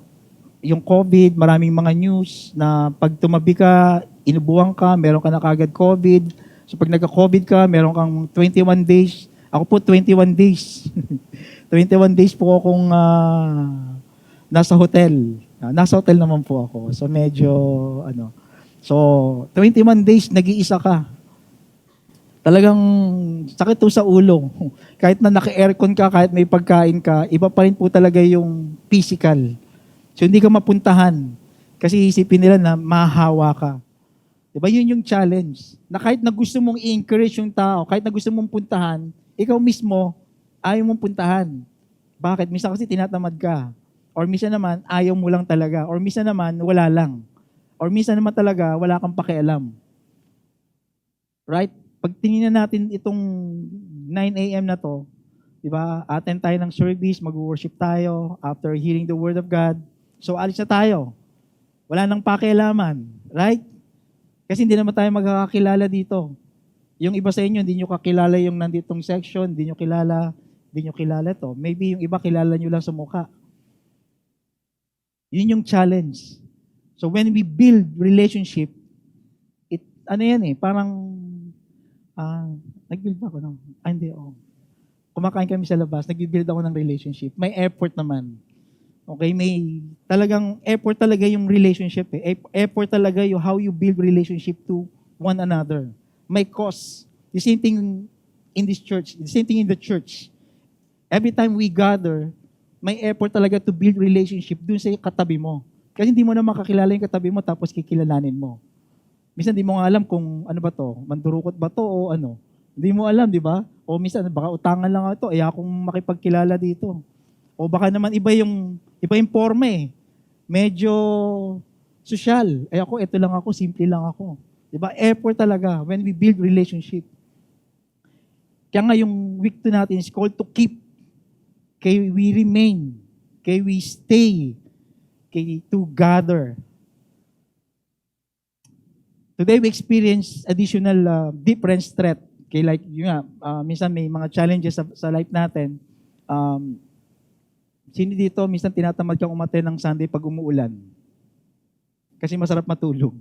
yung COVID, maraming mga news na pag tumabi ka, inubuhan ka, meron ka na kagad COVID. So pag nagka-COVID ka, meron kang 21 days. Ako po, 21 days. 21 days po akong nasa hotel. Nasa hotel naman po ako. So medyo, So, 21 days, nag-iisa ka. Talagang sakit to sa ulo. Kahit na naka-aircon ka, kahit may pagkain ka, iba pa rin po talaga yung physical. So hindi ka mapuntahan. Kasi isipin nila na mahahawa ka. Diba yun yung challenge? Na kahit na gusto mong i-encourage yung tao, kahit na gusto mong puntahan, ikaw mismo, ayaw mong puntahan. Bakit? Minsan kasi tinatamad ka. Or minsan naman, ayaw mo lang talaga. Or minsan naman, wala lang. Or minsan naman talaga, wala kang pakialam. Right? Pag tingnan natin itong 9 a.m. na to, diba? Attend tayo ng service, mag-worship tayo after hearing the Word of God. So, alis na tayo. Wala nang pakialaman. Right? Kasi hindi naman tayo magkakakilala dito. Yung iba sa inyo, hindi nyo kakilala yung nanditong section, hindi nyo kilala to. Maybe yung iba kilala nyo lang sa mukha. Yun yung challenge. So when we build relationship, parang, nag-build ba ako? No? Hindi, kumakain kami sa labas, nag-build ako ng relationship. May effort naman. Okay, may talagang effort talaga yung relationship. Effort talaga yung how you build relationship to one another. May cost. The same thing in this church. The same thing in the church. Every time we gather, may effort talaga to build relationship dun sa katabi mo. Kasi hindi mo na makakilala yung katabi mo tapos kikilalanin mo. Minsan hindi mo nga alam kung ano ba to, mandurukot ba to o ano. Hindi mo alam, di ba? O minsan baka utangan lang ito, akong makipagkilala dito. O baka naman iba yung forma eh. Medyo social. Ako, ito lang ako, simple lang ako. Diba? Effort talaga when we build relationship. Kaya nga yung week 2 natin is called to keep. Kaya we remain. Kaya we stay. Kaya to gather. Today we experience additional different threat. Kaya like, minsan may mga challenges sa life natin. Sino dito, minsan tinatamad kang umattend ng Sunday pag umuulan? Kasi masarap matulog.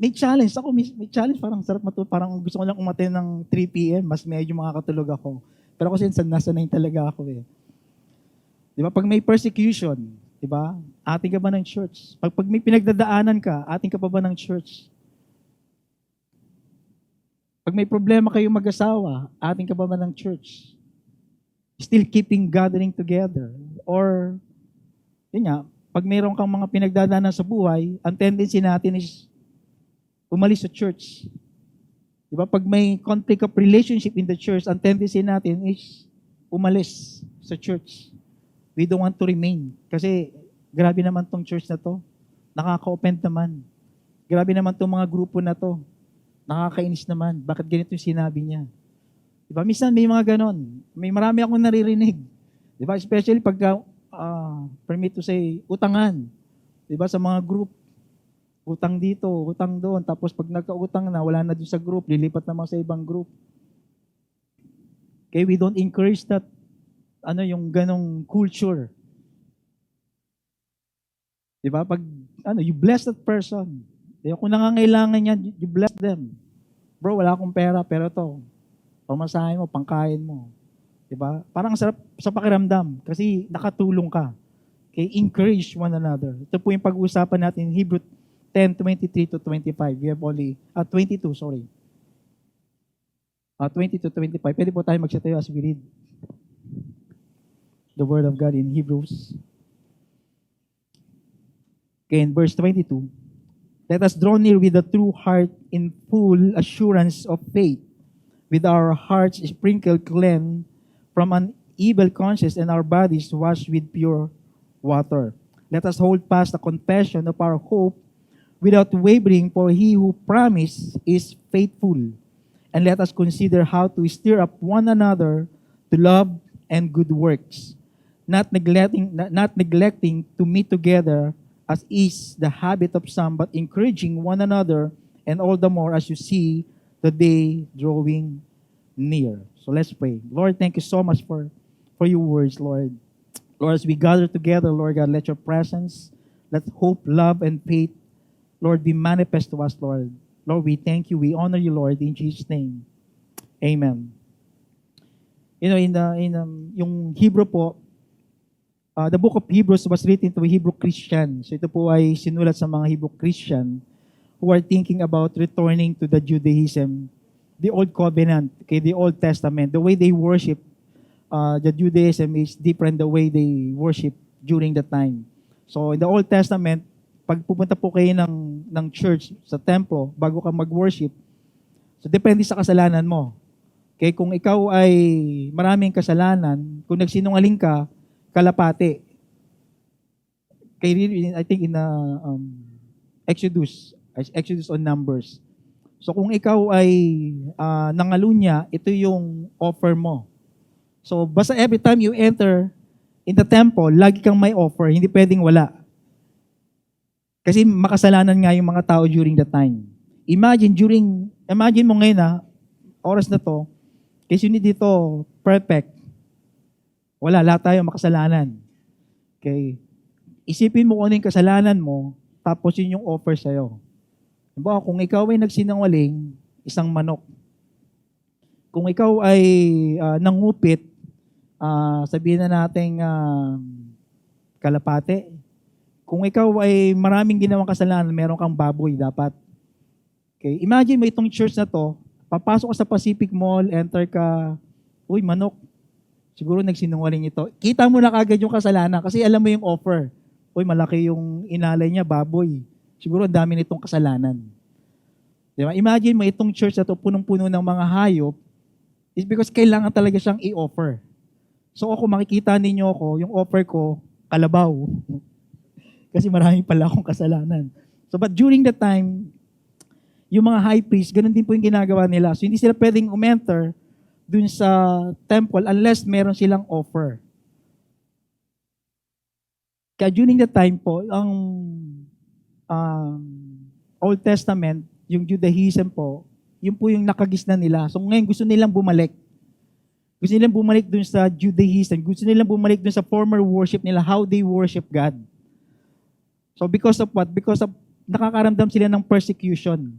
May challenge. Ako, may challenge. Parang sarap matulog. Parang gusto ko lang umattend ng 3 p.m. Mas medyo makakatulog ako. Pero kasi nasanay talaga ako eh. Di ba? Pag may persecution, di ba? Ating ka ba ng church? Pag may pinagdadaanan ka, ating ka pa ba ng church? Pag may problema kayong mag-asawa, ating ka ba ng church? Still keeping gathering together. Or, yun nga, pag mayroon kang mga pinagdadaanan sa buhay, ang tendency natin is umalis sa church. Diba? Pag may conflict of relationship in the church, ang tendency natin is umalis sa church. We don't want to remain. Kasi, grabe naman tong church na to. Nakaka-offend naman. Grabe naman tong mga grupo na to. Nakakainis naman. Bakit ganito yung sinabi niya? Diba? Minsan may mga ganon. May marami akong naririnig. Diba? Especially pagka, permit to say, utangan. Diba? Sa mga group. Utang dito, utang doon. Tapos pag nagkautang na, wala na doon sa group, lilipat naman sa ibang group. Okay, we don't encourage that, yung ganong culture. Diba? Pag, you bless that person. Diba? Kung nangangailangan yan, you bless them. Bro, wala akong pera, pero to, pamasahin mo, pangkain mo. Diba? Parang sarap sa pakiramdam kasi nakatulong ka. Okay, encourage one another. Ito po yung pag-uusapan natin in Hebrew 10:23 to 25. We have only, 22, sorry. 20 to 25. Pwede po tayo magsitayo as we read the Word of God in Hebrews. Okay, in verse 22. Let us draw near with a true heart in full assurance of faith, with our hearts sprinkled clean from an evil conscience and our bodies washed with pure water. Let us hold fast the confession of our hope without wavering, for he who promised is faithful. And let us consider how to stir up one another to love and good works, not neglecting to meet together as is the habit of some, but encouraging one another, and all the more as you see the day drawing near. So let's pray. Lord, thank you so much for your words, Lord. Lord, as we gather together, Lord God, let your presence, let hope, love, and faith, Lord, be manifest to us, Lord. Lord, we thank you. We honor you, Lord, in Jesus' name. Amen. You know, yung Hebrew po, the book of Hebrews was written to Hebrew Christians. So ito po ay sinulat sa mga Hebrew Christian who are thinking about returning to the Judaism, the Old Covenant, okay, the Old Testament. The way they worship the Judaism is different the way they worship during the time. So in the Old Testament, pag pupunta po kayo ng church, sa temple, bago ka mag-worship, so depende sa kasalanan mo. Okay, kung ikaw ay maraming kasalanan, kung nagsinungaling ka, kalapate. Okay, I think in Exodus on Numbers. So kung ikaw ay nangalunya, ito yung offer mo. So basta every time you enter in the temple, lagi kang may offer, hindi pwedeng wala. Kasi makasalanan nga yung mga tao during the time. Imagine mo ngayon oras na to, kasi yun dito, perfect. Wala, lahat tayo makasalanan. Okay. Isipin mo kung ano yung kasalanan mo, tapos yun yung offer sa'yo. Diba, kung ikaw ay nagsinungaling, isang manok. Kung ikaw ay nangupit, sabihin na natin kalapate. Kung ikaw ay maraming ginawang kasalanan, meron kang baboy dapat. Okay. Imagine mo itong church na to, papasok ka sa Pacific Mall, enter ka, uy, manok. Siguro nagsinungaling ito. Kita mo na kagad yung kasalanan kasi alam mo yung offer. Uy, malaki yung inalay niya, baboy. Siguro ang dami nitong kasalanan. Diba? Imagine mo itong church na to, punong-puno ng mga hayop, is because kailangan talaga siyang i-offer. So ako, makikita ninyo ako, yung offer ko, kalabaw. Kasi marami pala akong kasalanan. So but during the time, yung mga high priest, ganun din po yung ginagawa nila. So hindi sila pwedeng umenter dun sa temple unless meron silang offer. Kaya during the time po, ang Old Testament, yung Judaism po, yun po yung nakagisna nila. So ngayon gusto nilang bumalik. Gusto nilang bumalik dun sa Judaism. Gusto nilang bumalik dun sa former worship nila, how they worship God. So because of what? Because of nakakaramdam sila ng persecution.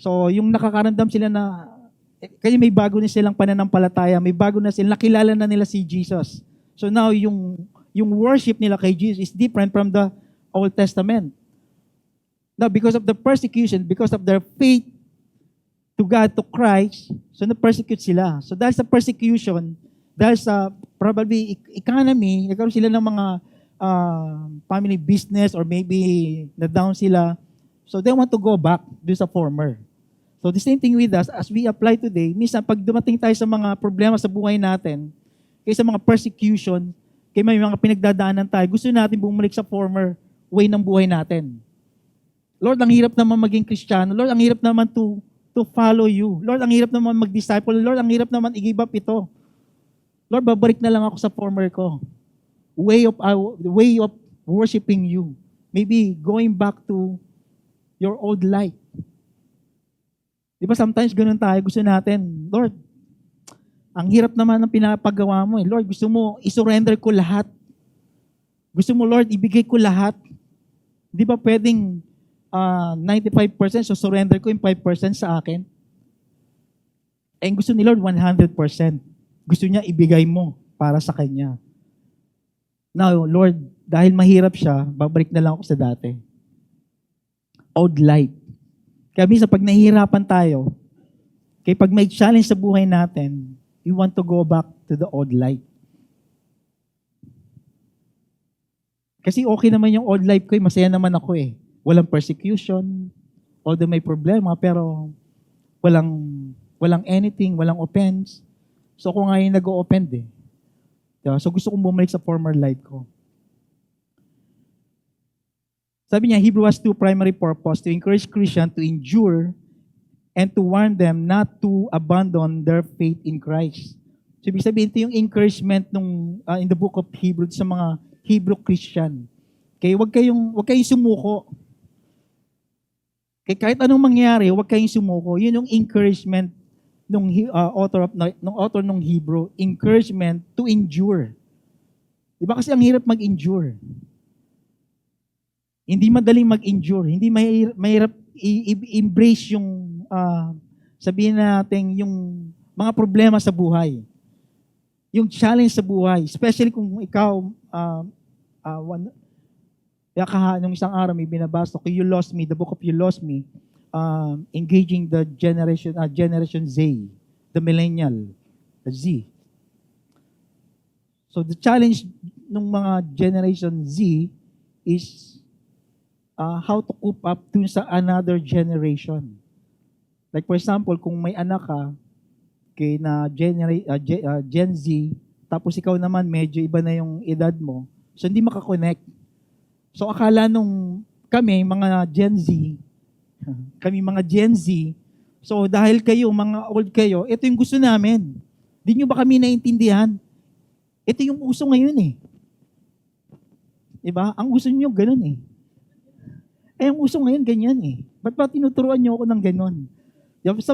So yung nakakaramdam sila na, kasi may bago na silang pananampalataya, may bago na sila, nakilala na nila si Jesus. So now yung worship nila kay Jesus is different from the Old Testament. Now because of the persecution, because of their faith to God, to Christ, so na-persecute sila. So dahil sa persecution, dahil sa probably economy, nagkaroon sila ng mga family business or maybe na-down sila. So they want to go back do sa former. So the same thing with us, as we apply today, minsan pag dumating tayo sa mga problema sa buhay natin, kaya sa mga persecution, kaya may mga pinagdadaanan tayo, gusto natin bumalik sa former way ng buhay natin. Lord, ang hirap naman maging Kristiyano. Lord, ang hirap naman to follow you. Lord, ang hirap naman mag-disciple. Lord, ang hirap naman i-give up ito. Lord, babalik na lang ako sa former ko. Way of worshiping you. Maybe going back to your old life. Di ba sometimes ganun tayo, gusto natin, Lord, ang hirap naman ng pinapagawa mo. Lord, gusto mo isurrender ko lahat. Gusto mo, Lord, ibigay ko lahat. Di ba pwedeng 95%, so surrender ko yung 5% sa akin? Eh, gusto ni Lord 100%. Gusto niya ibigay mo para sa Kanya. Now, Lord, dahil mahirap siya, babalik na lang ako sa dati. Old life. Kaya minsan pag nahihirapan tayo, kaya pag may challenge sa buhay natin, we want to go back to the old life. Kasi okay naman yung old life ko, masaya naman ako eh. Walang persecution, although may problema, pero walang anything, walang offense. So ako nga yung nag-o-offend eh. Diba? So gusto kong bumalik sa former life ko. Sabi niya, Hebrew has two primary purpose, to encourage Christians to endure and to warn them not to abandon their faith in Christ. So ibig sabihin, ito yung encouragement in the book of Hebrew sa mga Hebrew Christian. Kaya wag kayong sumuko. Kaya kahit anong mangyari, wag kayong sumuko. Yun yung encouragement nung author ng Hebrew, encouragement to endure. Diba kasi ang hirap mag-endure. Hindi madaling mag-endure. Hindi mahirap i-embrace yung sabihin natin yung mga problema sa buhay. Yung challenge sa buhay. Especially kung ikaw nung isang araw may binabasa ko, You Lost Me, the book of You Lost Me, engaging the Generation Z, the millennial, the Z. So the challenge ng mga Generation Z is how to cope up dun sa another generation. Like for example, kung may anak ka na Gen Z, tapos ikaw naman medyo iba na yung edad mo, so hindi makakonect. So akala nung kami, mga Gen Z, so dahil kayo, mga old kayo, ito yung gusto namin. Di nyo ba kami naintindihan? Ito yung uso ngayon eh. Diba? Ang uso nyo, ganun eh. Ang uso ngayon, ganyan eh. Ba't ba tinuturuan nyo ako ng ganun?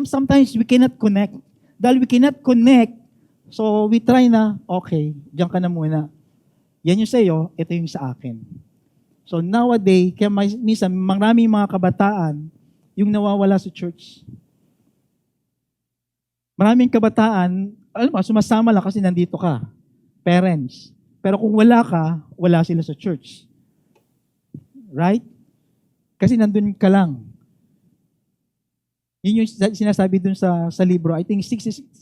Sometimes we cannot connect. Dahil we cannot connect, so we try na, okay, diyan ka na muna. Yan yung sa'yo, ito yung sa akin. So nowadays, kaya minsan maraming mga kabataan yung nawawala sa church. Maraming kabataan, alam mo, sumasama lang kasi nandito ka. Parents. Pero kung wala ka, wala sila sa church. Right? Kasi nandun ka lang. Yun yung sinasabi dun sa libro. I think 66%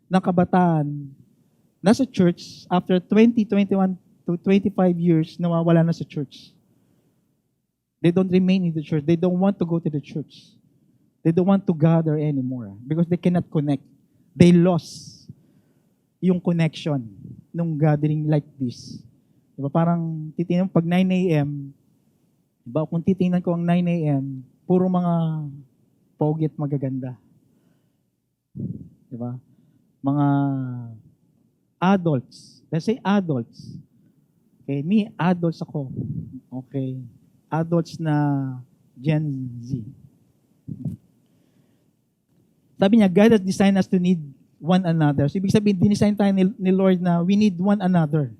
ng kabataan nasa church after 20, 21 to 25 years nawawala na sa church. They don't remain in the church. They don't want to go to the church. They don't want to gather anymore because they cannot connect. They lost yung connection nung gathering like this. Diba? Parang titingnan pag 9 a.m., diba? Kung titingnan ko ang 9 a.m., puro mga pogi at magaganda. Diba? Mga adults. Let's say adults. Okay, me, adults ako. Okay. Adults na Gen Z. Sabi niya, God has designed us to need one another. So, ibig sabihin, dinesign tayo ni Lord na we need one another.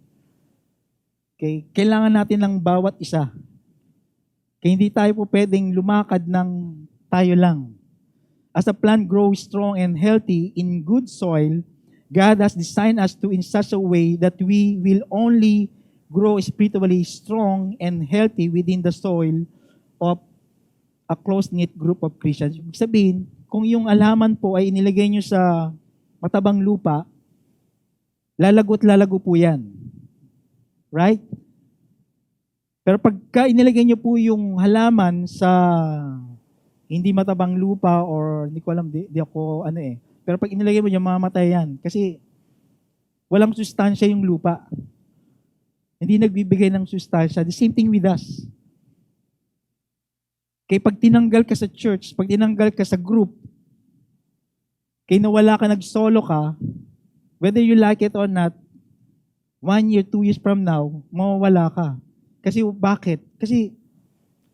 Okay? Kailangan natin ng bawat isa. Kaya hindi tayo po pwedeng lumakad ng tayo lang. As a plant grows strong and healthy in good soil, God has designed us to in such a way that we will only grow spiritually strong and healthy within the soil of a close-knit group of Christians. Ibig sabihin, kung yung alaman po ay inilagay nyo sa matabang lupa, lalago po yan. Right? Pero pagka inilagay nyo po yung halaman sa hindi matabang lupa or hindi ko alam, di ako ano eh. Pero pag inilagay mo yan, mamamatay yan. Kasi walang sustansya yung lupa. Hindi nagbibigay ng sustansya. The same thing with us. Kaya pag tinanggal ka sa church, pag tinanggal ka sa group, kaya nawala ka, nag-solo ka, whether you like it or not, 1 year, 2 years from now, mawawala ka. Kasi bakit? Kasi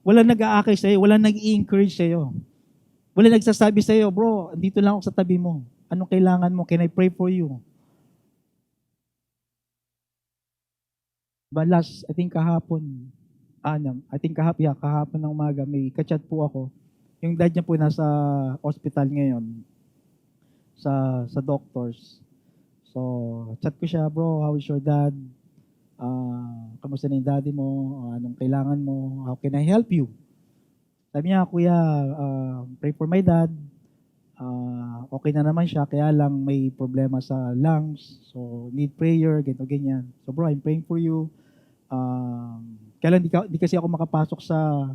wala nag-aakay sa'yo, wala nag-i-encourage sa'yo. Wala nagsasabi sa'yo, bro, dito lang ako sa tabi mo. Anong kailangan mo? Can I pray for you? But last, I think kahapon ng umaga, may kachat po ako. Yung dad niya po nasa hospital ngayon sa doctors. So, chat ko siya, bro, how is your dad? Kamusta na yung daddy mo? Anong kailangan mo? How can I help you? Sabi niya, kuya, pray for my dad. Okay na naman siya, kaya lang may problema sa lungs. So, need prayer, ganito, ganyan. So, bro, I'm praying for you. Kaya lang, di kasi ako makapasok sa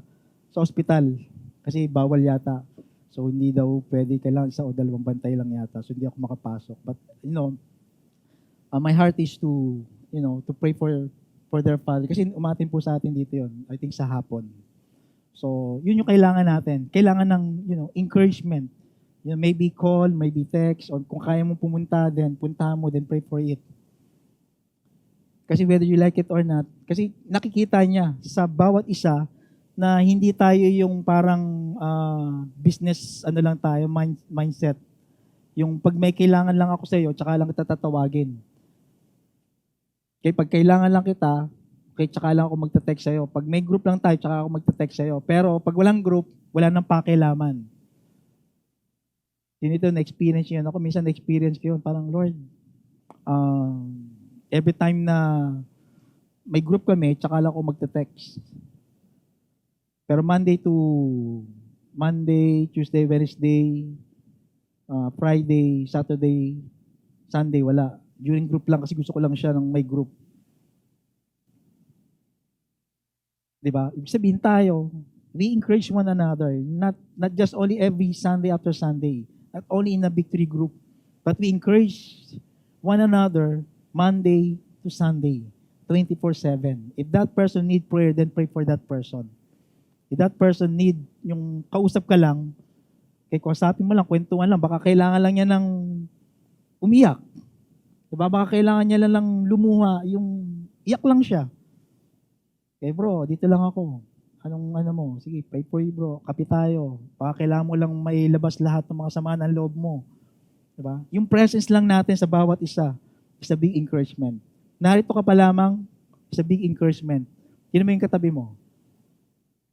ospital kasi bawal yata. So, hindi daw pwede, kailangan isa o dalawang bantay lang yata. So, hindi ako makapasok. But, my heart is to pray for their father. Kasi umatin po sa atin dito yon, I think sa hapon. So, yun yung kailangan natin. Kailangan ng, encouragement. Maybe call, maybe text, or kung kaya mo pumunta, then punta mo, then pray for it. Kasi whether you like it or not, kasi nakikita niya sa bawat isa na hindi tayo yung parang business, lang tayo, mindset. Yung pag may kailangan lang ako sa iyo, tsaka lang kita tatawagin. Kaya pag kailangan lang kita, okay, tsaka lang ako magte-text sa'yo. Pag may group lang tayo, tsaka ako magte-text sa'yo. Pero pag walang group, wala nang pakialaman. Ito, na-experience yun. Ako minsan na-experience ko yun. Parang, Lord, every time na may group kami, tsaka lang ako magte-text. Pero Monday, Tuesday, Wednesday, Friday, Saturday, Sunday, wala. During group lang kasi gusto ko lang siya ng may group. Diba? Ibig sabihin tayo, we encourage one another. Not just only every Sunday after Sunday. Not only in a victory group. But we encourage one another Monday to Sunday, 24/7. If that person need prayer, then pray for that person. If that person need yung kausap ka lang, kay kausapin mo lang, kwentuhan lang, baka kailangan lang niya ng umiyak. Diba? Baka kailangan niya lang lumuha, yung iyak lang siya. Okay bro, dito lang ako. Anong mo? Sige, pray for you bro. Kapi tayo. Baka kailangan mo lang mailabas lahat ng mga sama ng loob mo. Diba? Yung presence lang natin sa bawat isa is a big encouragement. Narito ka pa lamang, is a big encouragement. Tingnan mo yung katabi mo.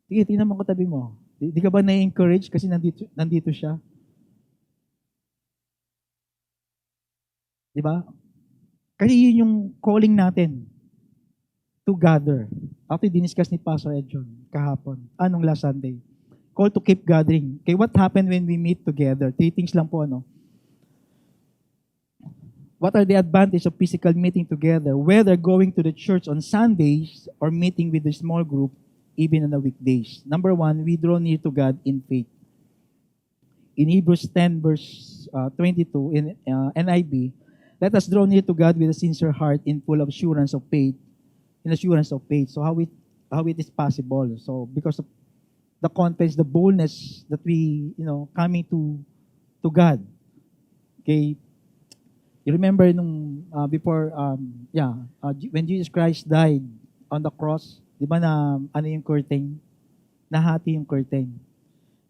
Sige, tingnan mo yung katabi mo. Di ka ba na-encourage kasi nandito siya? Diba? Kasi yun yung calling natin to gather. After diniscuss ni Pastor Edjon kahapon, last Sunday. Call to keep gathering. Okay, what happened when we meet together? 3 things lang po, What are the advantages of physical meeting together? Whether going to the church on Sundays or meeting with a small group, even on the weekdays. Number 1, we draw near to God in faith. In Hebrews 10 verse 22 in NIV, let us draw near to God with a sincere heart in full assurance of faith. So how it is possible. So because of the confidence, the boldness that we, coming to God. Okay. You remember when Jesus Christ died on the cross, di ba na yung curtain? Nahati yung curtain.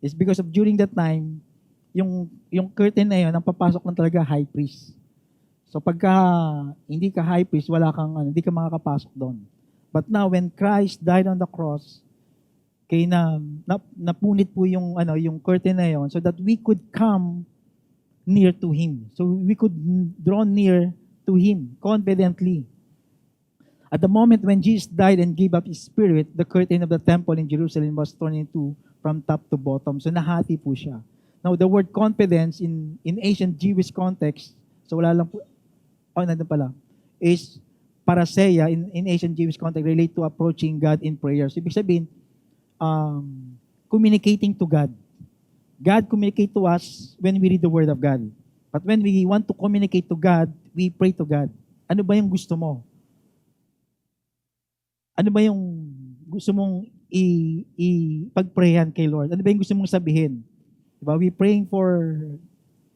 It's because of during that time, yung curtain na yun, ang papasok lang talaga high priest. So pagka hindi ka high priest, hindi ka makakapasok doon. But now when Christ died on the cross, kaya napunit po yung curtain na yon so that we could come near to him. So we could draw near to him confidently. At the moment when Jesus died and gave up his spirit, the curtain of the temple in Jerusalem was torn into from top to bottom. So nahati po siya. Now the word confidence in ancient Jewish context, so wala lang po, nandun pala, is paraseia in ancient Jewish context relate to approaching God in prayer. So ibig sabihin, communicating to God. God communicate to us when we read the Word of God. But when we want to communicate to God, we pray to God. Ano ba yung gusto mo? Ano ba yung gusto mong ipag-prayan kay Lord? Ano ba yung gusto mong sabihin? Diba? We praying for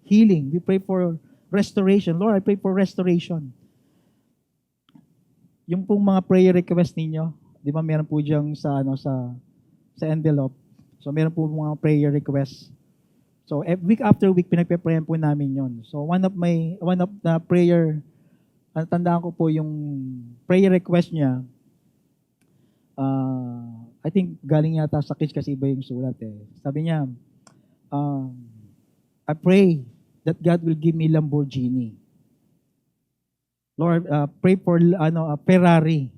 healing. We pray for restoration. Lord, I pray for restoration. Yung pong mga prayer request ninyo, di ba meron po diyang sa envelope. So meron po mga prayer requests. So week after week pinagpe-prayan po namin 'yon. So one of the prayer, tandaan ko po yung prayer request niya. I think galing yata sa kids kasi iba yung sulat eh. Sabi niya, I pray that God will give me Lamborghini. Lord, pray for a Ferrari.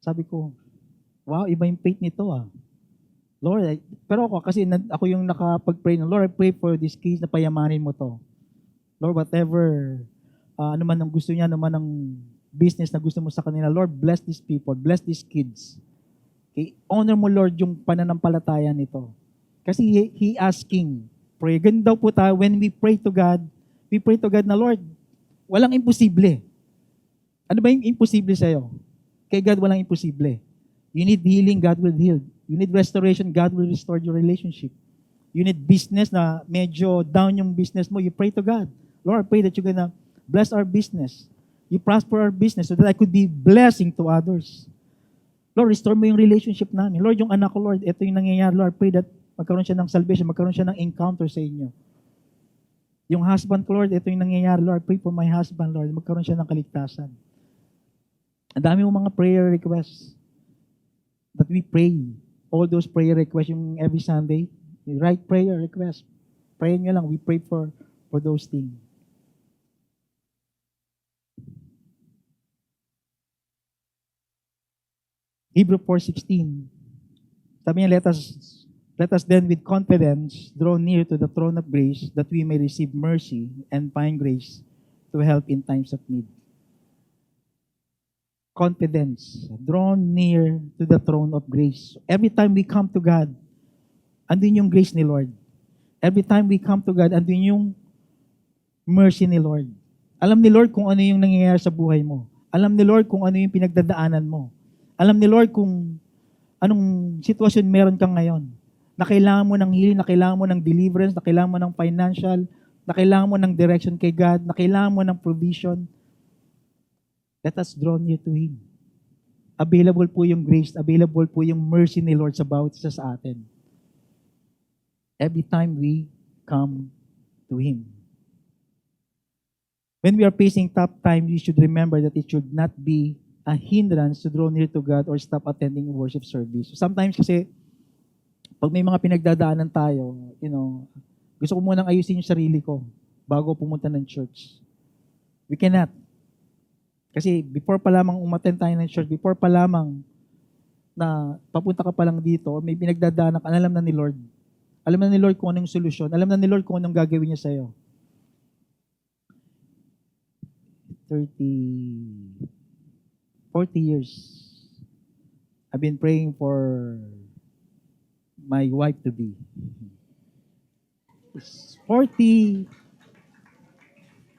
Sabi ko, wow, iba yung faith nito ah. Lord, pero ako kasi ako yung nakapag-pray ng, Lord, I pray for this case na payamanin mo to. Lord, whatever, ano man ang gusto niya, ano man ang business na gusto mo sa kanila, Lord, bless these people, bless these kids. Okay? Honor mo, Lord, yung pananampalataya nito. Kasi he asking, pray. Ganun daw po tayo, when we pray to God na, Lord, walang imposible. Ano ba yung imposible sa'yo? Kay God, walang imposible. You need healing, God will heal. You need restoration, God will restore your relationship. You need business na medyo down yung business mo, you pray to God. Lord, I pray that you're gonna bless our business. You prosper our business so that I could be blessing to others. Lord, restore mo yung relationship namin. Lord, yung anak ko, Lord, ito yung nangyayari. Lord, pray that magkaroon siya ng salvation, magkaroon siya ng encounter sa inyo. Yung husband ko, Lord, ito yung nangyayari. Lord, pray for my husband, Lord, magkaroon siya ng kaligtasan. Ang dami mong mga prayer requests that we pray. All those prayer requests yung every Sunday, you write prayer requests. Pray nyo lang, we pray for those things. Hebrew 4:16. Sabi niya, let us then with confidence draw near to the throne of grace that we may receive mercy and find grace to help in times of need. Confidence. Draw near to the throne of grace. Every time we come to God, andun yung grace ni Lord. Every time we come to God, andun yung mercy ni Lord. Alam ni Lord kung ano yung nangyayari sa buhay mo. Alam ni Lord kung ano yung pinagdadaanan mo. Alam ni Lord kung anong sitwasyon meron kang ngayon. Na kailangan mo ng healing, na kailangan mo ng deliverance, na kailangan mo ng financial, na kailangan mo ng direction kay God, na kailangan mo ng provision. Let us draw near to Him. Available po yung grace, available po yung mercy ni Lord sa bawat isa sa atin. Every time we come to Him. When we are facing tough time, we should remember that it should not be a hindrance to draw near to God or stop attending worship service. So sometimes kasi, pag may mga pinagdadaanan tayo, gusto ko munang ayusin yung sarili ko bago pumunta ng church. We cannot. Kasi before pa lamang umattend tayo ng church, before pa lamang na papunta ka pa lang dito, or may pinagdadaanan ka, alam na ni Lord. Alam na ni Lord kung anong solusyon. Alam na ni Lord kung anong gagawin niya sa'yo. 40 years. I've been praying for my wife to be. It's 40,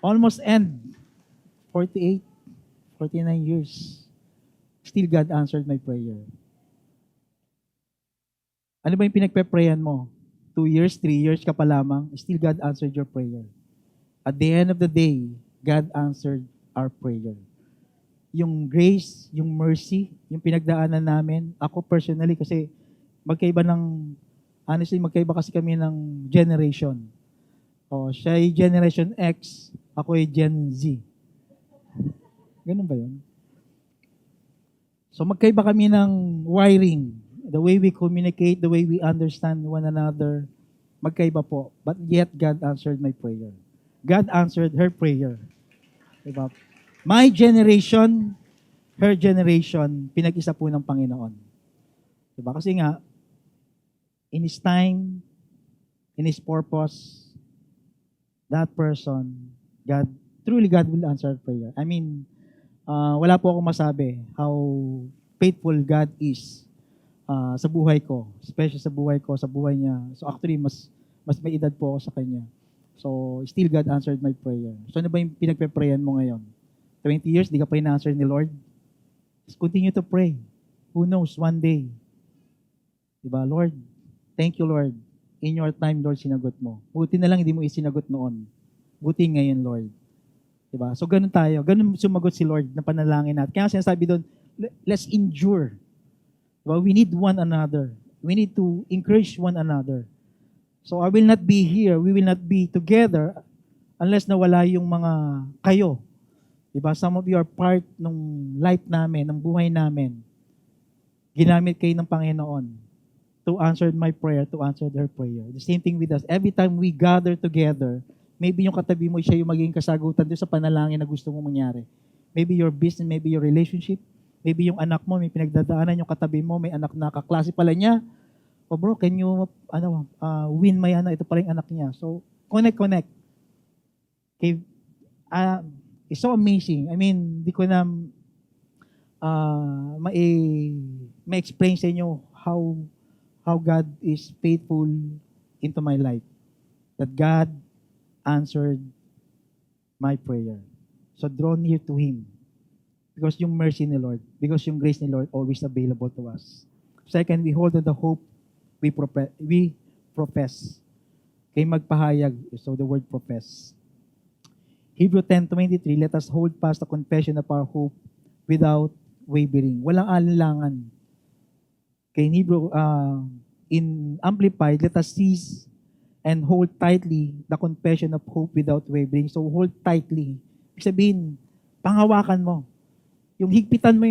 almost end. 48, 49 years. Still God answered my prayer. Ano ba yung pinagpe-prayan mo? 2 years, 3 years ka pa lamang, still God answered your prayer. At the end of the day, God answered our prayer. Yung grace, yung mercy, yung pinagdaanan namin, ako personally, kasi magkaiba kasi kami ng generation. Siya ay Generation X, ako ay Gen Z. Ganun ba yun? So magkaiba kami ng wiring. The way we communicate, the way we understand one another, magkaiba po. But yet, God answered my prayer. God answered her prayer. Diba? My generation, her generation, pinag-isa po ng Panginoon. Diba? Kasi nga, in His time, in His purpose, that person, truly God will answer prayer. I mean, wala po akong masabi how faithful God is sa buhay ko, especially sa buhay ko, sa buhay niya. So actually, mas may edad po ako sa Kanya. So still God answered my prayer. So ano ba yung pinagpe-prayan mo ngayon? 20 years, di ka pa ina-answer ni Lord? Just continue to pray. Who knows, one day. Diba, Lord? Thank you, Lord. In your time, Lord, sinagot mo. Buti na lang hindi mo isinagot noon. Buti ngayon, Lord. Diba? So ganun tayo. Ganun sumagot si Lord na panalangin natin. Kaya sinasabi doon, let's endure. Diba? We need one another. We need to encourage one another. So I will not be here. We will not be together unless nawala yung mga kayo. Diba? Some of you are part ng life namin, ng buhay namin. Ginamit kayo ng Panginoon to answer my prayer, to answer their prayer. The same thing with us. Every time we gather together, maybe yung katabi mo, siya yung magiging kasagutan doon sa panalangin na gusto mo mangyari. Maybe your business, maybe your relationship, Maybe yung anak mo, may pinagdadaanan, yung katabi mo, may anak na kaklase pala niya. O bro, can you, win my ito pala yung anak niya. So, connect. Okay, it's so amazing. I mean, di ko na ma-explain sa inyo how God is faithful into my life. That God answered my prayer. So draw near to Him. Because yung mercy ni Lord, because yung grace ni Lord always available to us. Second, we hold on the hope we profess. Kay magpahayag, so the word profess. Hebrew 10:23, let us hold fast the confession of our hope without wavering. Walang alinlangan. Kay Hebrew, in Amplified, let us seize and hold tightly the confession of hope without wavering. So hold tightly. Ibig sabihin, panghawakan mo. Yung higpitan mo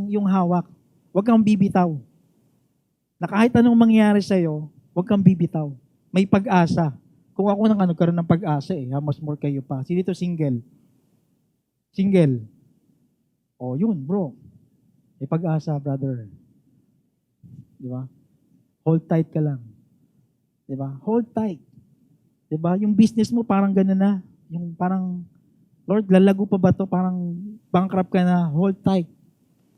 yung hawak. Huwag kang bibitaw. Na kahit anong mangyari sa'yo, huwag kang bibitaw. May pag-asa. Kung ako nagkaroon ng pag-asa how much more kayo pa. Sino dito single? Single. Oh, yun, bro. May pag-asa, brother. Di ba? Hold tight ka lang. Di ba? Hold tight. Di ba? Yung business mo parang gano'n na. Yung parang, Lord, lalago pa ba to? Parang bankrupt ka na. Hold tight.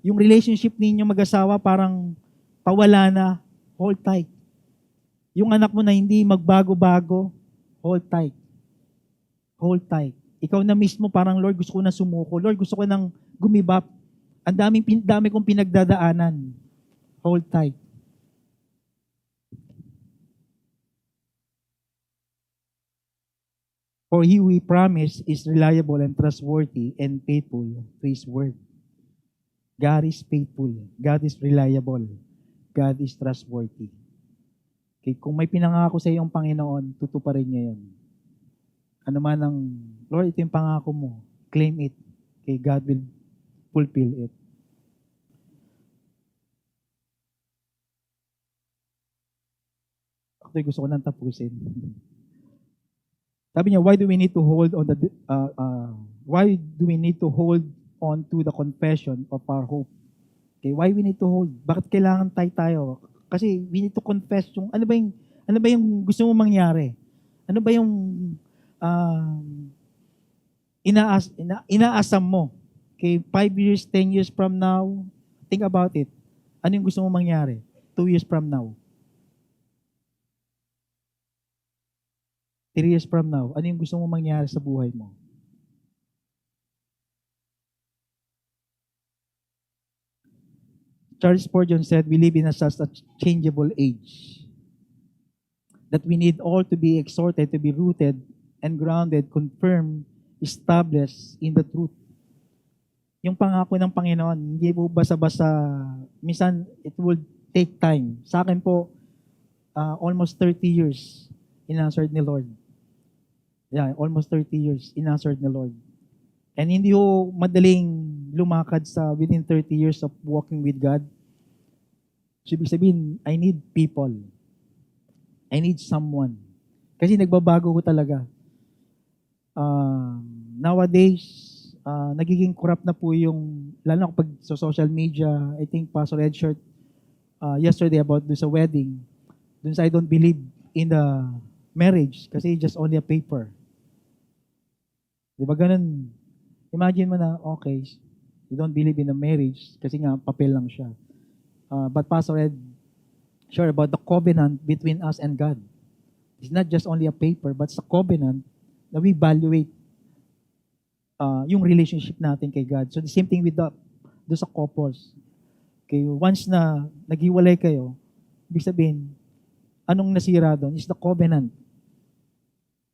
Yung relationship ninyo mag-asawa parang pawala na. Hold tight. Yung anak mo na hindi magbago-bago, hold tight. Hold tight. Ikaw na mismo parang, Lord, gusto ko na sumuko. Lord, gusto ko nang gumibap. Ang dami kong pinagdadaanan. Hold tight. For He we promise is reliable and trustworthy and faithful to His word. God is faithful. God is reliable. God is trustworthy. Okay, kung may pinangako sa iyong Panginoon, tutuparin niya yun. Ano man ang, Lord, ito yung pangako mo. Claim it. Okay, God will fulfill it. Actually, gusto ko nang tapusin. Sabi niya, why do we need to hold on to the confession of our hope? Okay, why we need to hold? Bakit kailangan tayo? Kasi we need to confess yung ano ba yung gusto mo mangyari? Ano ba yung inaasam mo? Okay, 5 years, 10 years from now, think about it. Ano yung gusto mo mangyari? 2 years from now. 3 years from now, ano yung gusto mo mangyari sa buhay mo? Charles Spurgeon said, we live in such a changeable age that we need all to be exhorted to be rooted and grounded, confirmed, established in the truth. Yung pangako ng Panginoon, hindi po basta-basta, minsan it will take time. Sa akin po, almost 30 years in-answered ni Lord. Yeah, almost 30 years in-answered ni Lord. And hindi ho madaling lumakad sa within 30 years of walking with God. So, ibig sabihin, I need people. I need someone. Kasi nagbabago ko talaga. Nowadays, nagiging corrupt na po yung, lalo na kapag sa social media, I think Pastor Ed shared yesterday about dun sa wedding. Dun sa I don't believe in the marriage kasi just only a paper. Di ba ganun? Imagine mo na, okay, you don't believe in a marriage kasi nga papel lang siya. But Pastor Ed shared about the covenant between us and God. It's not just only a paper, but it's a covenant na we evaluate yung relationship natin kay God. So the same thing with do sa couples. Okay, once na naghiwalay kayo, ibig sabihin, anong nasira doon? Is the covenant.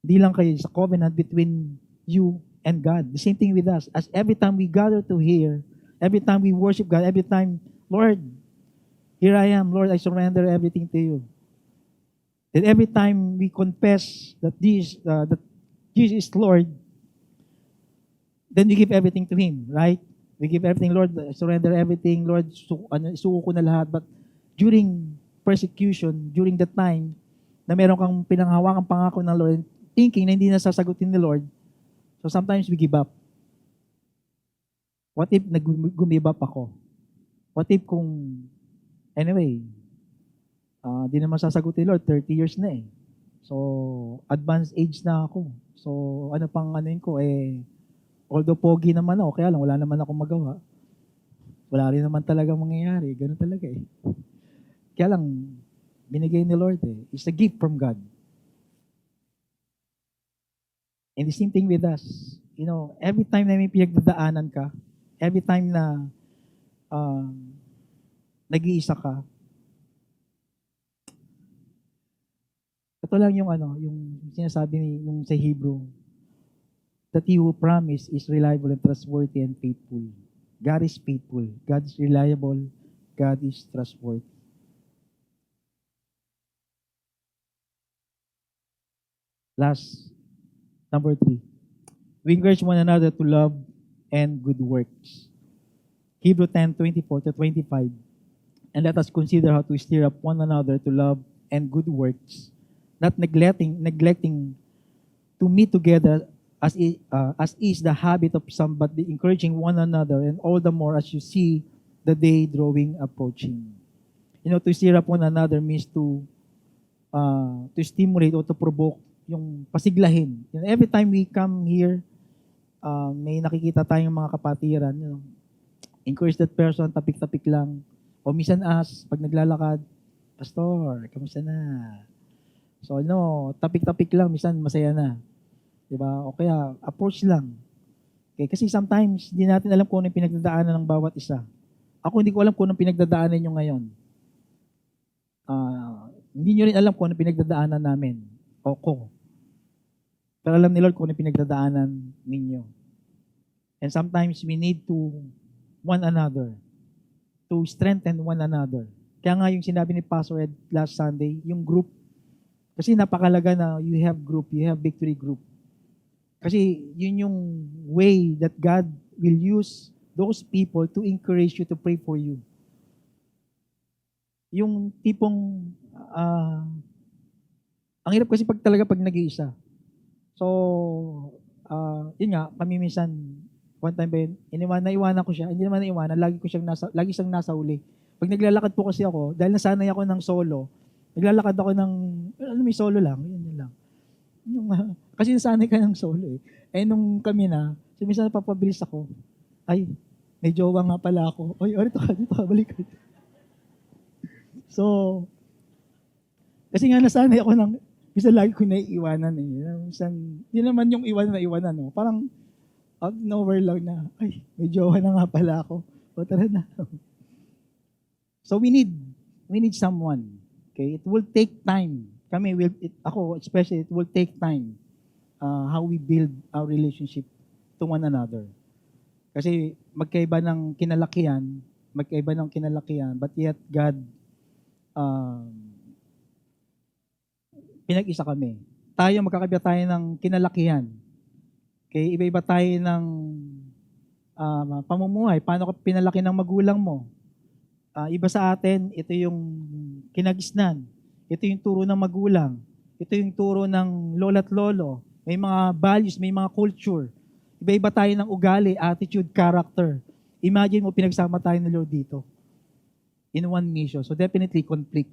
Hindi lang kayo, it's a covenant between you and God. The same thing with us. As every time we gather to hear, every time we worship God, every time, Lord, here I am, Lord, I surrender everything to you. And every time we confess that Jesus is Lord, then we give everything to Him, right? We give everything, Lord, I surrender everything, Lord, isuko ko na lahat. But during persecution, during the time na meron kang pinanghawakang pangako ng Lord, thinking na hindi nasasagutin ni Lord, so sometimes we give up. What if gumibap ako? What if kung, anyway, di naman sasagutin Lord, 30 years na eh. So, advanced age na ako. So, ano pang anuin ko although pogi naman ako, kaya lang wala naman akong magawa. Wala rin naman talaga mangyayari. Ganun talaga eh. Kaya lang, binigay ni Lord eh. It's a gift from God. And the same thing with us. You know, every time na may pinagdadaanan ka, every time na nag-iisa ka, ito lang yung yung sinasabi nung sa Hebrew, that he who promise is reliable and trustworthy and faithful. God is faithful. God is reliable. God is trustworthy. Last, number 3. We encourage one another to love and good works. Hebrew 10:24-25. And let us consider how to stir up one another to love and good works, not neglecting to meet together as is the habit of some, but encouraging one another, and all the more as you see the day drawing approaching. You know, to stir up one another means to stimulate or to provoke, yung pasiglahin. You know, every time we come here, may nakikita tayong mga kapatiran, you know, encourage that person, tapik-tapik lang. O minsan pag naglalakad, Pastor, kamusta na? So, tapik-tapik lang, minsan masaya na. Diba? O kaya, approach lang. Okay? Kasi sometimes, hindi natin alam kung ano yung pinagdadaanan ng bawat isa. Ako, hindi ko alam kung ano pinagdadaanan nyo ngayon. Hindi nyo rin alam kung ano pinagdadaanan namin. O ko. Pero alam ni Lord kung ano pinagdadaanan ninyo. And sometimes, we need to one another, to strengthen one another. Kaya nga yung sinabi ni Pastor Ed last Sunday, yung group, kasi napakalaga na you have group, you have victory group. Kasi yun yung way that God will use those people to encourage you, to pray for you. Yung tipong, ang hirap kasi pag nag-iisa. So, yun nga, kami minsan, one time ba yun, naiwanan ko siya, hindi naman naiwanan, lagi siyang nasa uli. Pag naglalakad po kasi ako, dahil nasanay ako ng solo, naglalakad ako ng, may solo lang, yun lang. Kasi nasanay ka ng solo eh. Nung kami na, so minsan napapabilis ako, ay, may jowa nga pala ako. Oy, dito ka, balik ka. So, kasi nga nasanay ako ng, minsan lagi ko naiiwanan eh. Minsan, di naman yung iwanan, no? Parang, out of nowhere lang na, ay, may jowa na nga pala ako. O tara na. So we need someone. Okay? It will take time. Ako especially, it will take time how we build our relationship to one another. Kasi magkaiba ng kinalakihan, but yet God, pinag-isa kami. Magkakaiba tayo ng kinalakihan. Okay, iba-iba tayo ng pamumuhay. Paano ka pinalaki ng magulang mo? Iba sa atin, ito yung kinagisnan. Ito yung turo ng magulang. Ito yung turo ng lola't lolo. May mga values, may mga culture. Iba-iba tayo ng ugali, attitude, character. Imagine mo, pinagsama tayo ng Lord dito. In one mission. So definitely conflict.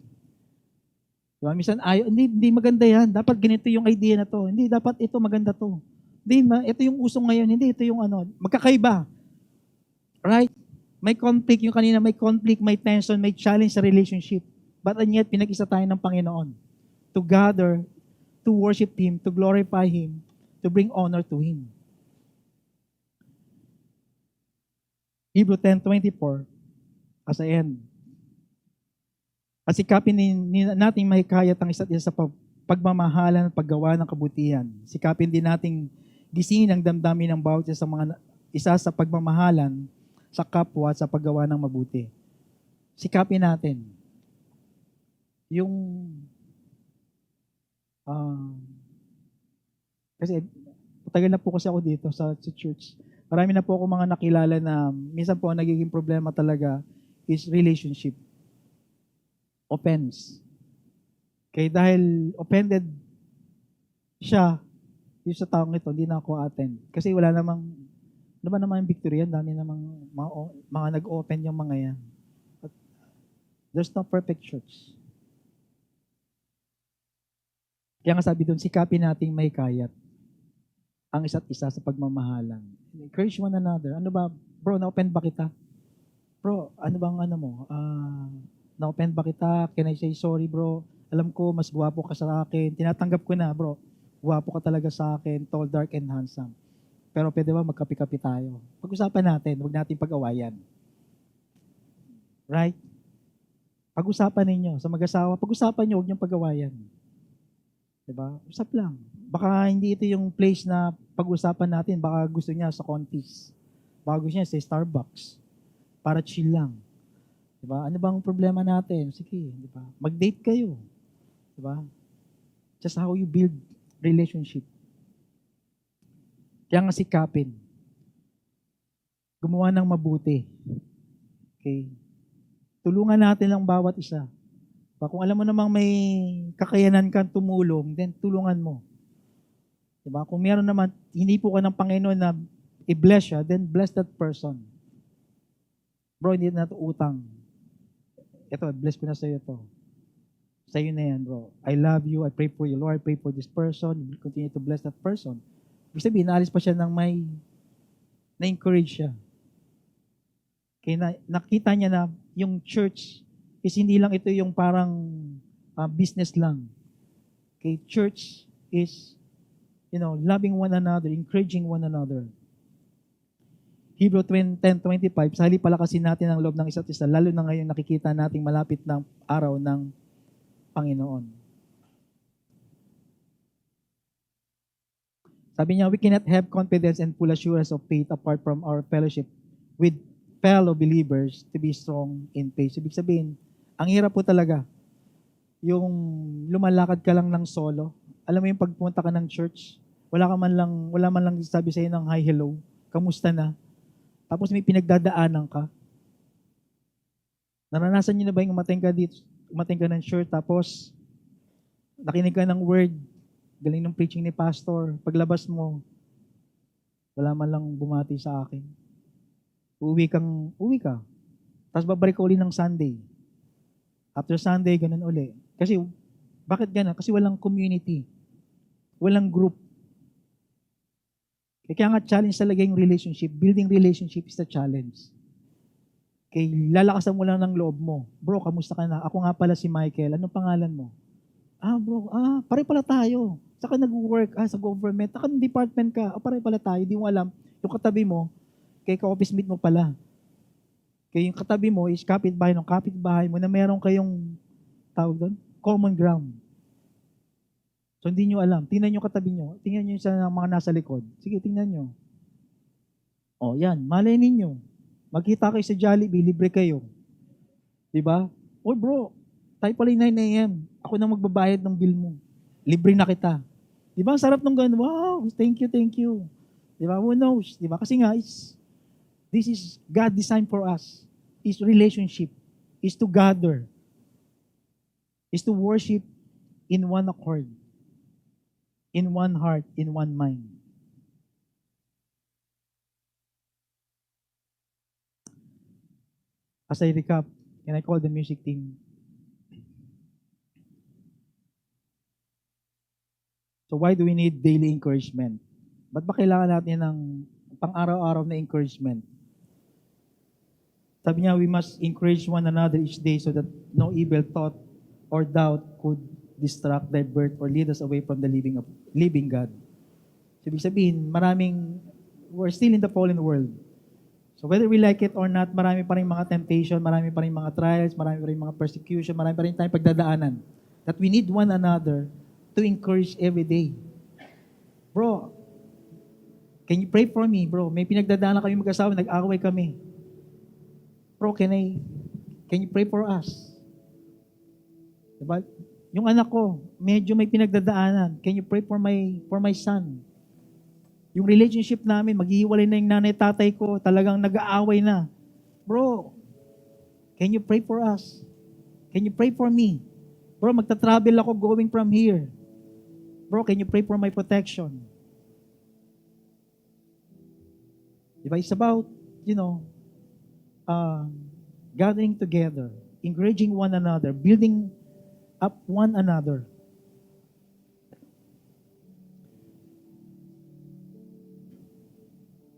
Diba? Minsan, hindi maganda yan. Dapat ganito yung idea na to. Hindi, dapat ito maganda to. Ito yung usong ngayon, hindi ito yung magkakaiba. Right? May conflict, yung kanina may conflict, may tension, may challenge sa relationship. But and yet, pinag-isa tayo ng Panginoon. To gather, to worship Him, to glorify Him, to bring honor to Him. Hebrew 10:24, as I end. At sikapin natin mahikayat ang isa't isa sa pagmamahalan at paggawa ng kabutihan. Sikapin din nating gisingin ang damdamin ng bawat isa sa pagmamahalan, sa kapwa at sa paggawa ng mabuti. Sikapin natin. Kasi tagal na po kasi ako dito sa church. Marami na po ako mga nakilala na minsan po ang nagiging problema talaga is relationship. Offense. Okay, dahil offended siya yung sa taong ito, hindi na ako attend. Kasi wala namang victory yan. Dami namang mga nag-open yung mga yan. There's no perfect church. Kaya nga sabi doon, sikapin nating may kayat ang isa't isa sa pagmamahalan. Encourage one another. Ano ba, bro, na-offend ba kita? Bro, ano bang ano mo? Na-offend ba kita? Can I say sorry, bro? Alam ko, mas guwapo ka sa akin. Tinatanggap ko na, bro. Guwapo ka talaga sa akin. Tall, dark, and handsome. Pero pwede ba magkapi-kapi tayo? Pag-usapan natin, huwag natin pag-awayan. Right? Pag-usapan ninyo sa mag-asawa, pag-usapan nyo, huwag niyong pag-awayan. Diba? Usap lang. Baka hindi ito yung place na pag-usapan natin. Baka gusto niya sa Contis. Baka gusto niya sa Starbucks. Para chill lang. Diba? Ano bang problema natin? Sige, diba? Mag-date kayo. Diba? Just how you build relationship. Kaya nga sikapin. Gumawa ng mabuti. Okay? Tulungan natin lang bawat isa. Kung alam mo namang may kakayanan kang tumulong, then tulungan mo. Diba? Kung meron naman, hindi po ka ng Panginoon na i-bless siya, then bless that person. Bro, hindi na ito utang. Ito, bless ko na sa'yo ito. Sa'yo na yan, bro. I love you. I pray for you, Lord. I pray for this person. You will continue to bless that person. Ibig sabihin, naalis pa siya ng may na-encourage siya. Kaya nakita niya na yung church is hindi lang ito yung parang business lang. Okay, church is, loving one another, encouraging one another. Hebrew 10:25, sa halip palakasin natin ang loob ng isa't isa, lalo na ngayon nakikita nating malapit ng araw ng Panginoon. Sabi niya, we cannot have confidence and full assurance of faith apart from our fellowship with fellow believers to be strong in faith. Ibig sabihin, ang hirap po talaga yung lumalakad ka lang ng solo. Alam mo yung pagpunta ka ng church, wala man lang sabi sa'yo ng hi, hello, kamusta na? Tapos may pinagdadaanan ka. Naranasan niyo na ba yung umating ka ng church, tapos nakinig ka ng word, galing ng preaching ni pastor, paglabas mo, wala man lang bumati sa akin. Uwi ka. Tapos babalik ka uli ng Sunday. After Sunday, ganun uli. Kasi, bakit ganun? Kasi walang community. Walang group. Kaya nga challenge talaga yung relationship. Building relationship is the challenge. Kaya lalakasan mo lang ng loob mo. Bro, kamusta ka na? Ako nga pala si Michael. Anong pangalan mo? Bro, pare pala tayo. Saka nag-work, sa government. Saka ng department ka. Pare pala tayo. Di mo alam. Yung katabi mo, kay ka-office mate mo pala. Kaya yung katabi mo is kapitbahay ng kapitbahay mo na meron kayong, tawag doon, common ground. So hindi nyo alam. Tingnan nyo katabi nyo. Tingnan nyo sa mga nasa likod. Sige, tingnan nyo. Yan. Malay ninyo. Magkita kayo sa Jollibee, libre kayo. Diba? Bro, tayo pala yung 9 a.m. Ako na magbabayad ng bill mo. Libre na kita. Diba? Ang sarap nung ganun. Wow, thank you. Diba? Who knows? Diba? Kasi nga, this is God designed for us. Is relationship. Is to gather. Is to worship in one accord. In one heart, in one mind. As I recap, can I call the music team? So why do we need daily encouragement? Ba't ba kailangan natin ng pang-araw-araw na encouragement? Sabi niya, we must encourage one another each day so that no evil thought or doubt could distract, divert, or lead us away from the living God. So, ibig sabihin, we're still in the fallen world. So, whether we like it or not, marami pa rin mga temptation, marami pa rin mga trials, marami pa rin mga persecution, marami pa rin tayong pagdadaanan. That we need one another to encourage every day. Bro, can you pray for me, bro? May pinagdadaanan kami mag-asawa, nag-away kami. Bro, can you pray for us? Diba? Yung anak ko, medyo may pinagdadaanan. Can you pray for my son? Yung relationship namin, maghihiwalay na yung nanay tatay ko, talagang nag-aaway na. Bro, can you pray for us? Can you pray for me? Bro, magta-travel ako going from here. Bro, can you pray for my protection? Diba? It's about, gathering together encouraging one another, building up one another.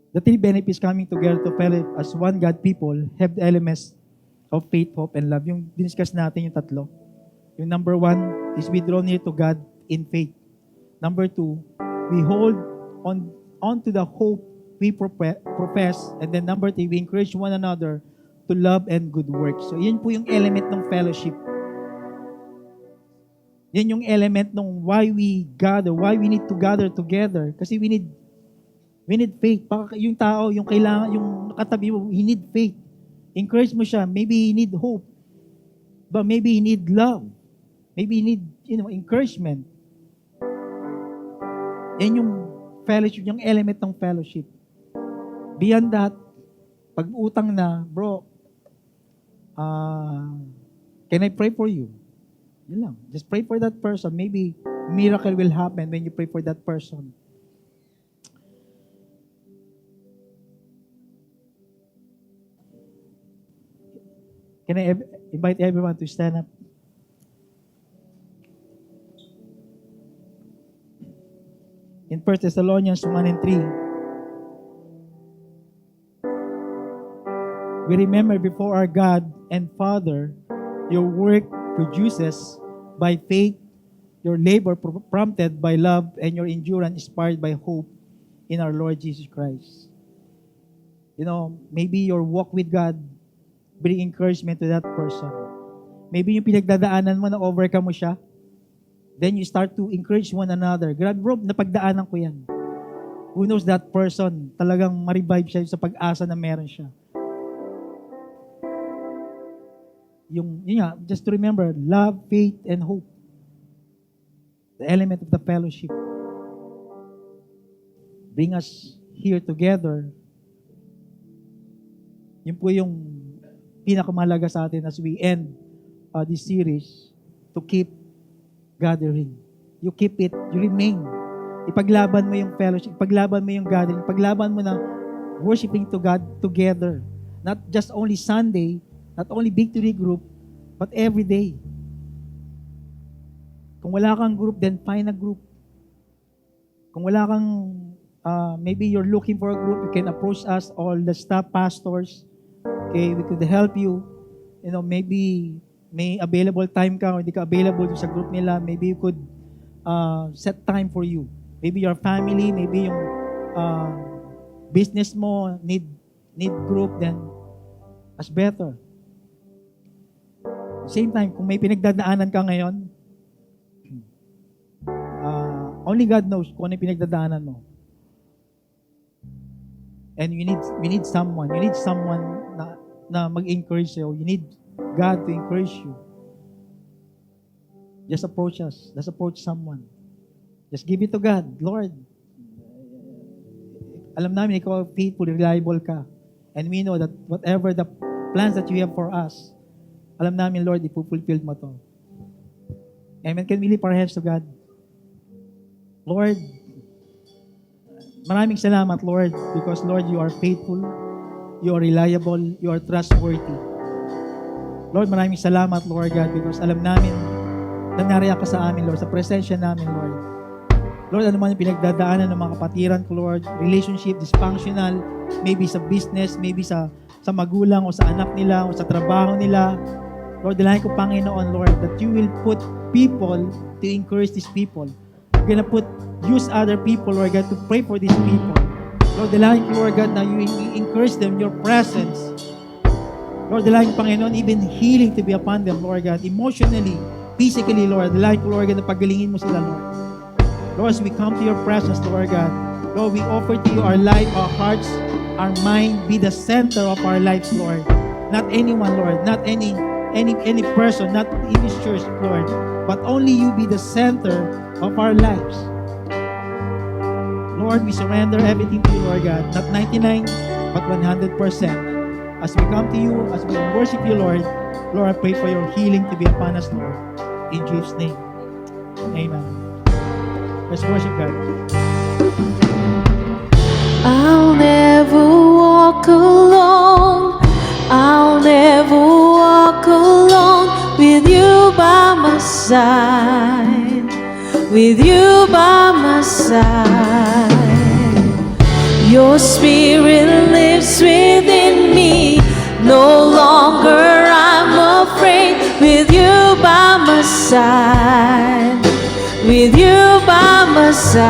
The three benefits coming together to fellowship as one God people have the elements of faith, hope, and love. Yung diniscuss natin yung tatlo. Yung number 1 is we draw near to God in faith. Number 2, we hold on to the hope we profess. And then number 3, we encourage one another to love and good works. So yun po yung element ng fellowship. Yan yung element ng why we gather, why we need to gather together. Kasi we need faith. Yung tao, yung kailangan, yung katabi mo, he need faith. Encourage mo siya. Maybe he need hope. But maybe he need love. Maybe he need, encouragement. Yan yung fellowship, yung element ng fellowship. Beyond that, pag utang na, bro, can I pray for you? Yun lang. Just pray for that person. Maybe miracle will happen when you pray for that person. Can I invite everyone to stand up? In 1 Thessalonians 1 and 3, we remember before our God and Father, your work produces by faith, your labor prompted by love, and your endurance inspired by hope in our Lord Jesus Christ. Maybe your walk with God bring encouragement to that person. Maybe yung pinagdadaanan mo, na-overcome mo siya, then you start to encourage one another. Grabe bro, napagdaanan ko yan. Who knows that person, talagang ma-revive siya sa pag-asa na meron siya. Yun nga, just to remember, love, faith, and hope. The element of the fellowship. Bring us here together. Yun po yung pinakamahalaga sa atin as we end this series, to keep gathering. You keep it, you remain. Ipaglaban mo yung fellowship, ipaglaban mo yung gathering, ipaglaban mo na worshiping to God together. Not just only Sunday, not only victory group, but every day. Kung wala kang group, then find a group. Kung wala kang, maybe you're looking for a group, you can approach us, all the staff pastors. Okay, we could help you. Maybe may available time ka or hindi ka available sa group nila. Maybe you could set time for you. Maybe your family, maybe yung business mo need group, then as better. Same time, kung may pinagdadaanan ka ngayon, only God knows kung ano yung pinagdadaanan mo. And we need someone. You need someone na mag-encourage you. You need God to encourage you. Just approach us. Just approach someone. Just give it to God. Lord, alam namin ikaw faithful, reliable ka. And we know that whatever the plans that you have for us, alam namin, Lord, ipupulfill mo to. Amen. Can we lift our hands to God? Lord, maraming salamat, Lord, because, Lord, you are faithful, you are reliable, you are trustworthy. Lord, maraming salamat, Lord God, because alam namin na nariyan ka sa amin, Lord, sa presensya namin, Lord. Lord, ano man yung pinagdadaanan ng mga kapatiran ko, Lord, relationship, dysfunctional, maybe sa business, maybe sa magulang o sa anak nila o sa trabaho nila. Lord, dalayan ko, Panginoon, Lord, that you will put people to encourage these people. You're gonna use other people, Lord God, to pray for these people. Lord, dalayan ko, Lord God, na you encourage them, your presence. Lord, dalayan ko, Panginoon, even healing to be upon them, Lord God, emotionally, physically, Lord. Dalayan ko, Lord God, na pagalingin mo sila, Lord. Lord, as we come to your presence, Lord God, Lord, we offer to you our life, our hearts, our mind, be the center of our lives, Lord. Not anyone, Lord, not any person, not in this church, Lord, but only you be the center of our lives. Lord, we surrender everything to you, Lord God, not 99, but 100%. As we come to you, as we worship you, Lord, I pray for your healing to be upon us, Lord. In Jesus' name, amen. Let's worship God. I'll never walk alone. I'll never walk alone. side, with you by my side. Your spirit lives within me. No longer I'm afraid. With you by my side, with you by my side,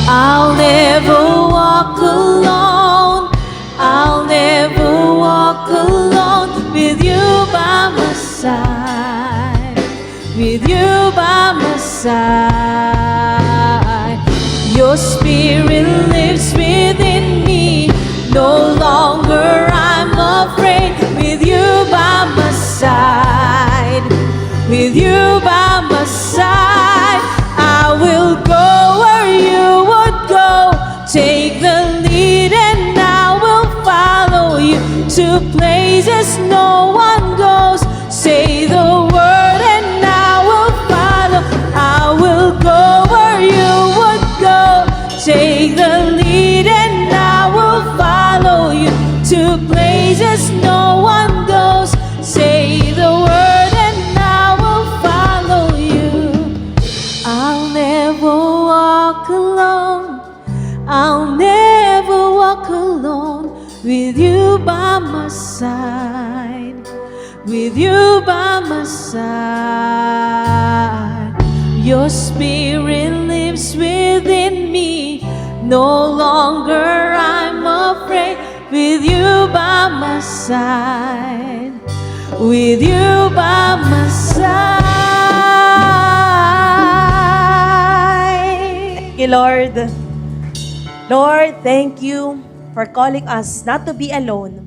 I'll never walk alone. I'll never walk alone. With you by my side, with you by my side. Your spirit lives within me. No longer I'm afraid. With you by my side, with you by my side, I will go where you would go. Take the lead and I will follow you to places no one goes. Say the word and I will follow. I will go where you would go. Take the lead and I will follow you to places no one goes. Say the word and I will follow you. I'll never walk alone. I'll never walk alone. With you by my side, with you by my side. Your spirit lives within me. No longer I'm afraid. With you by my side, with you by my side. Thank you, Lord. Lord, thank you for calling us not to be alone,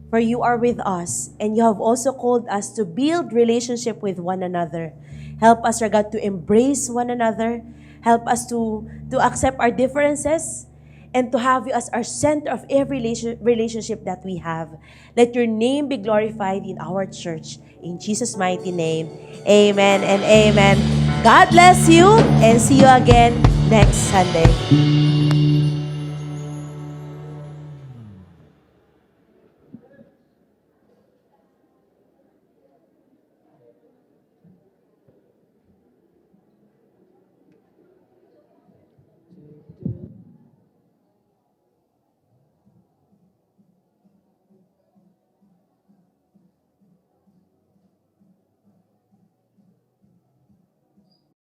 for you are with us, and you have also called us to build relationship with one another. Help us, Lord God, to embrace one another. Help us to accept our differences and to have you as our center of every relationship that we have. Let your name be glorified in our church. In Jesus' mighty name, amen and amen. God bless you and see you again next Sunday.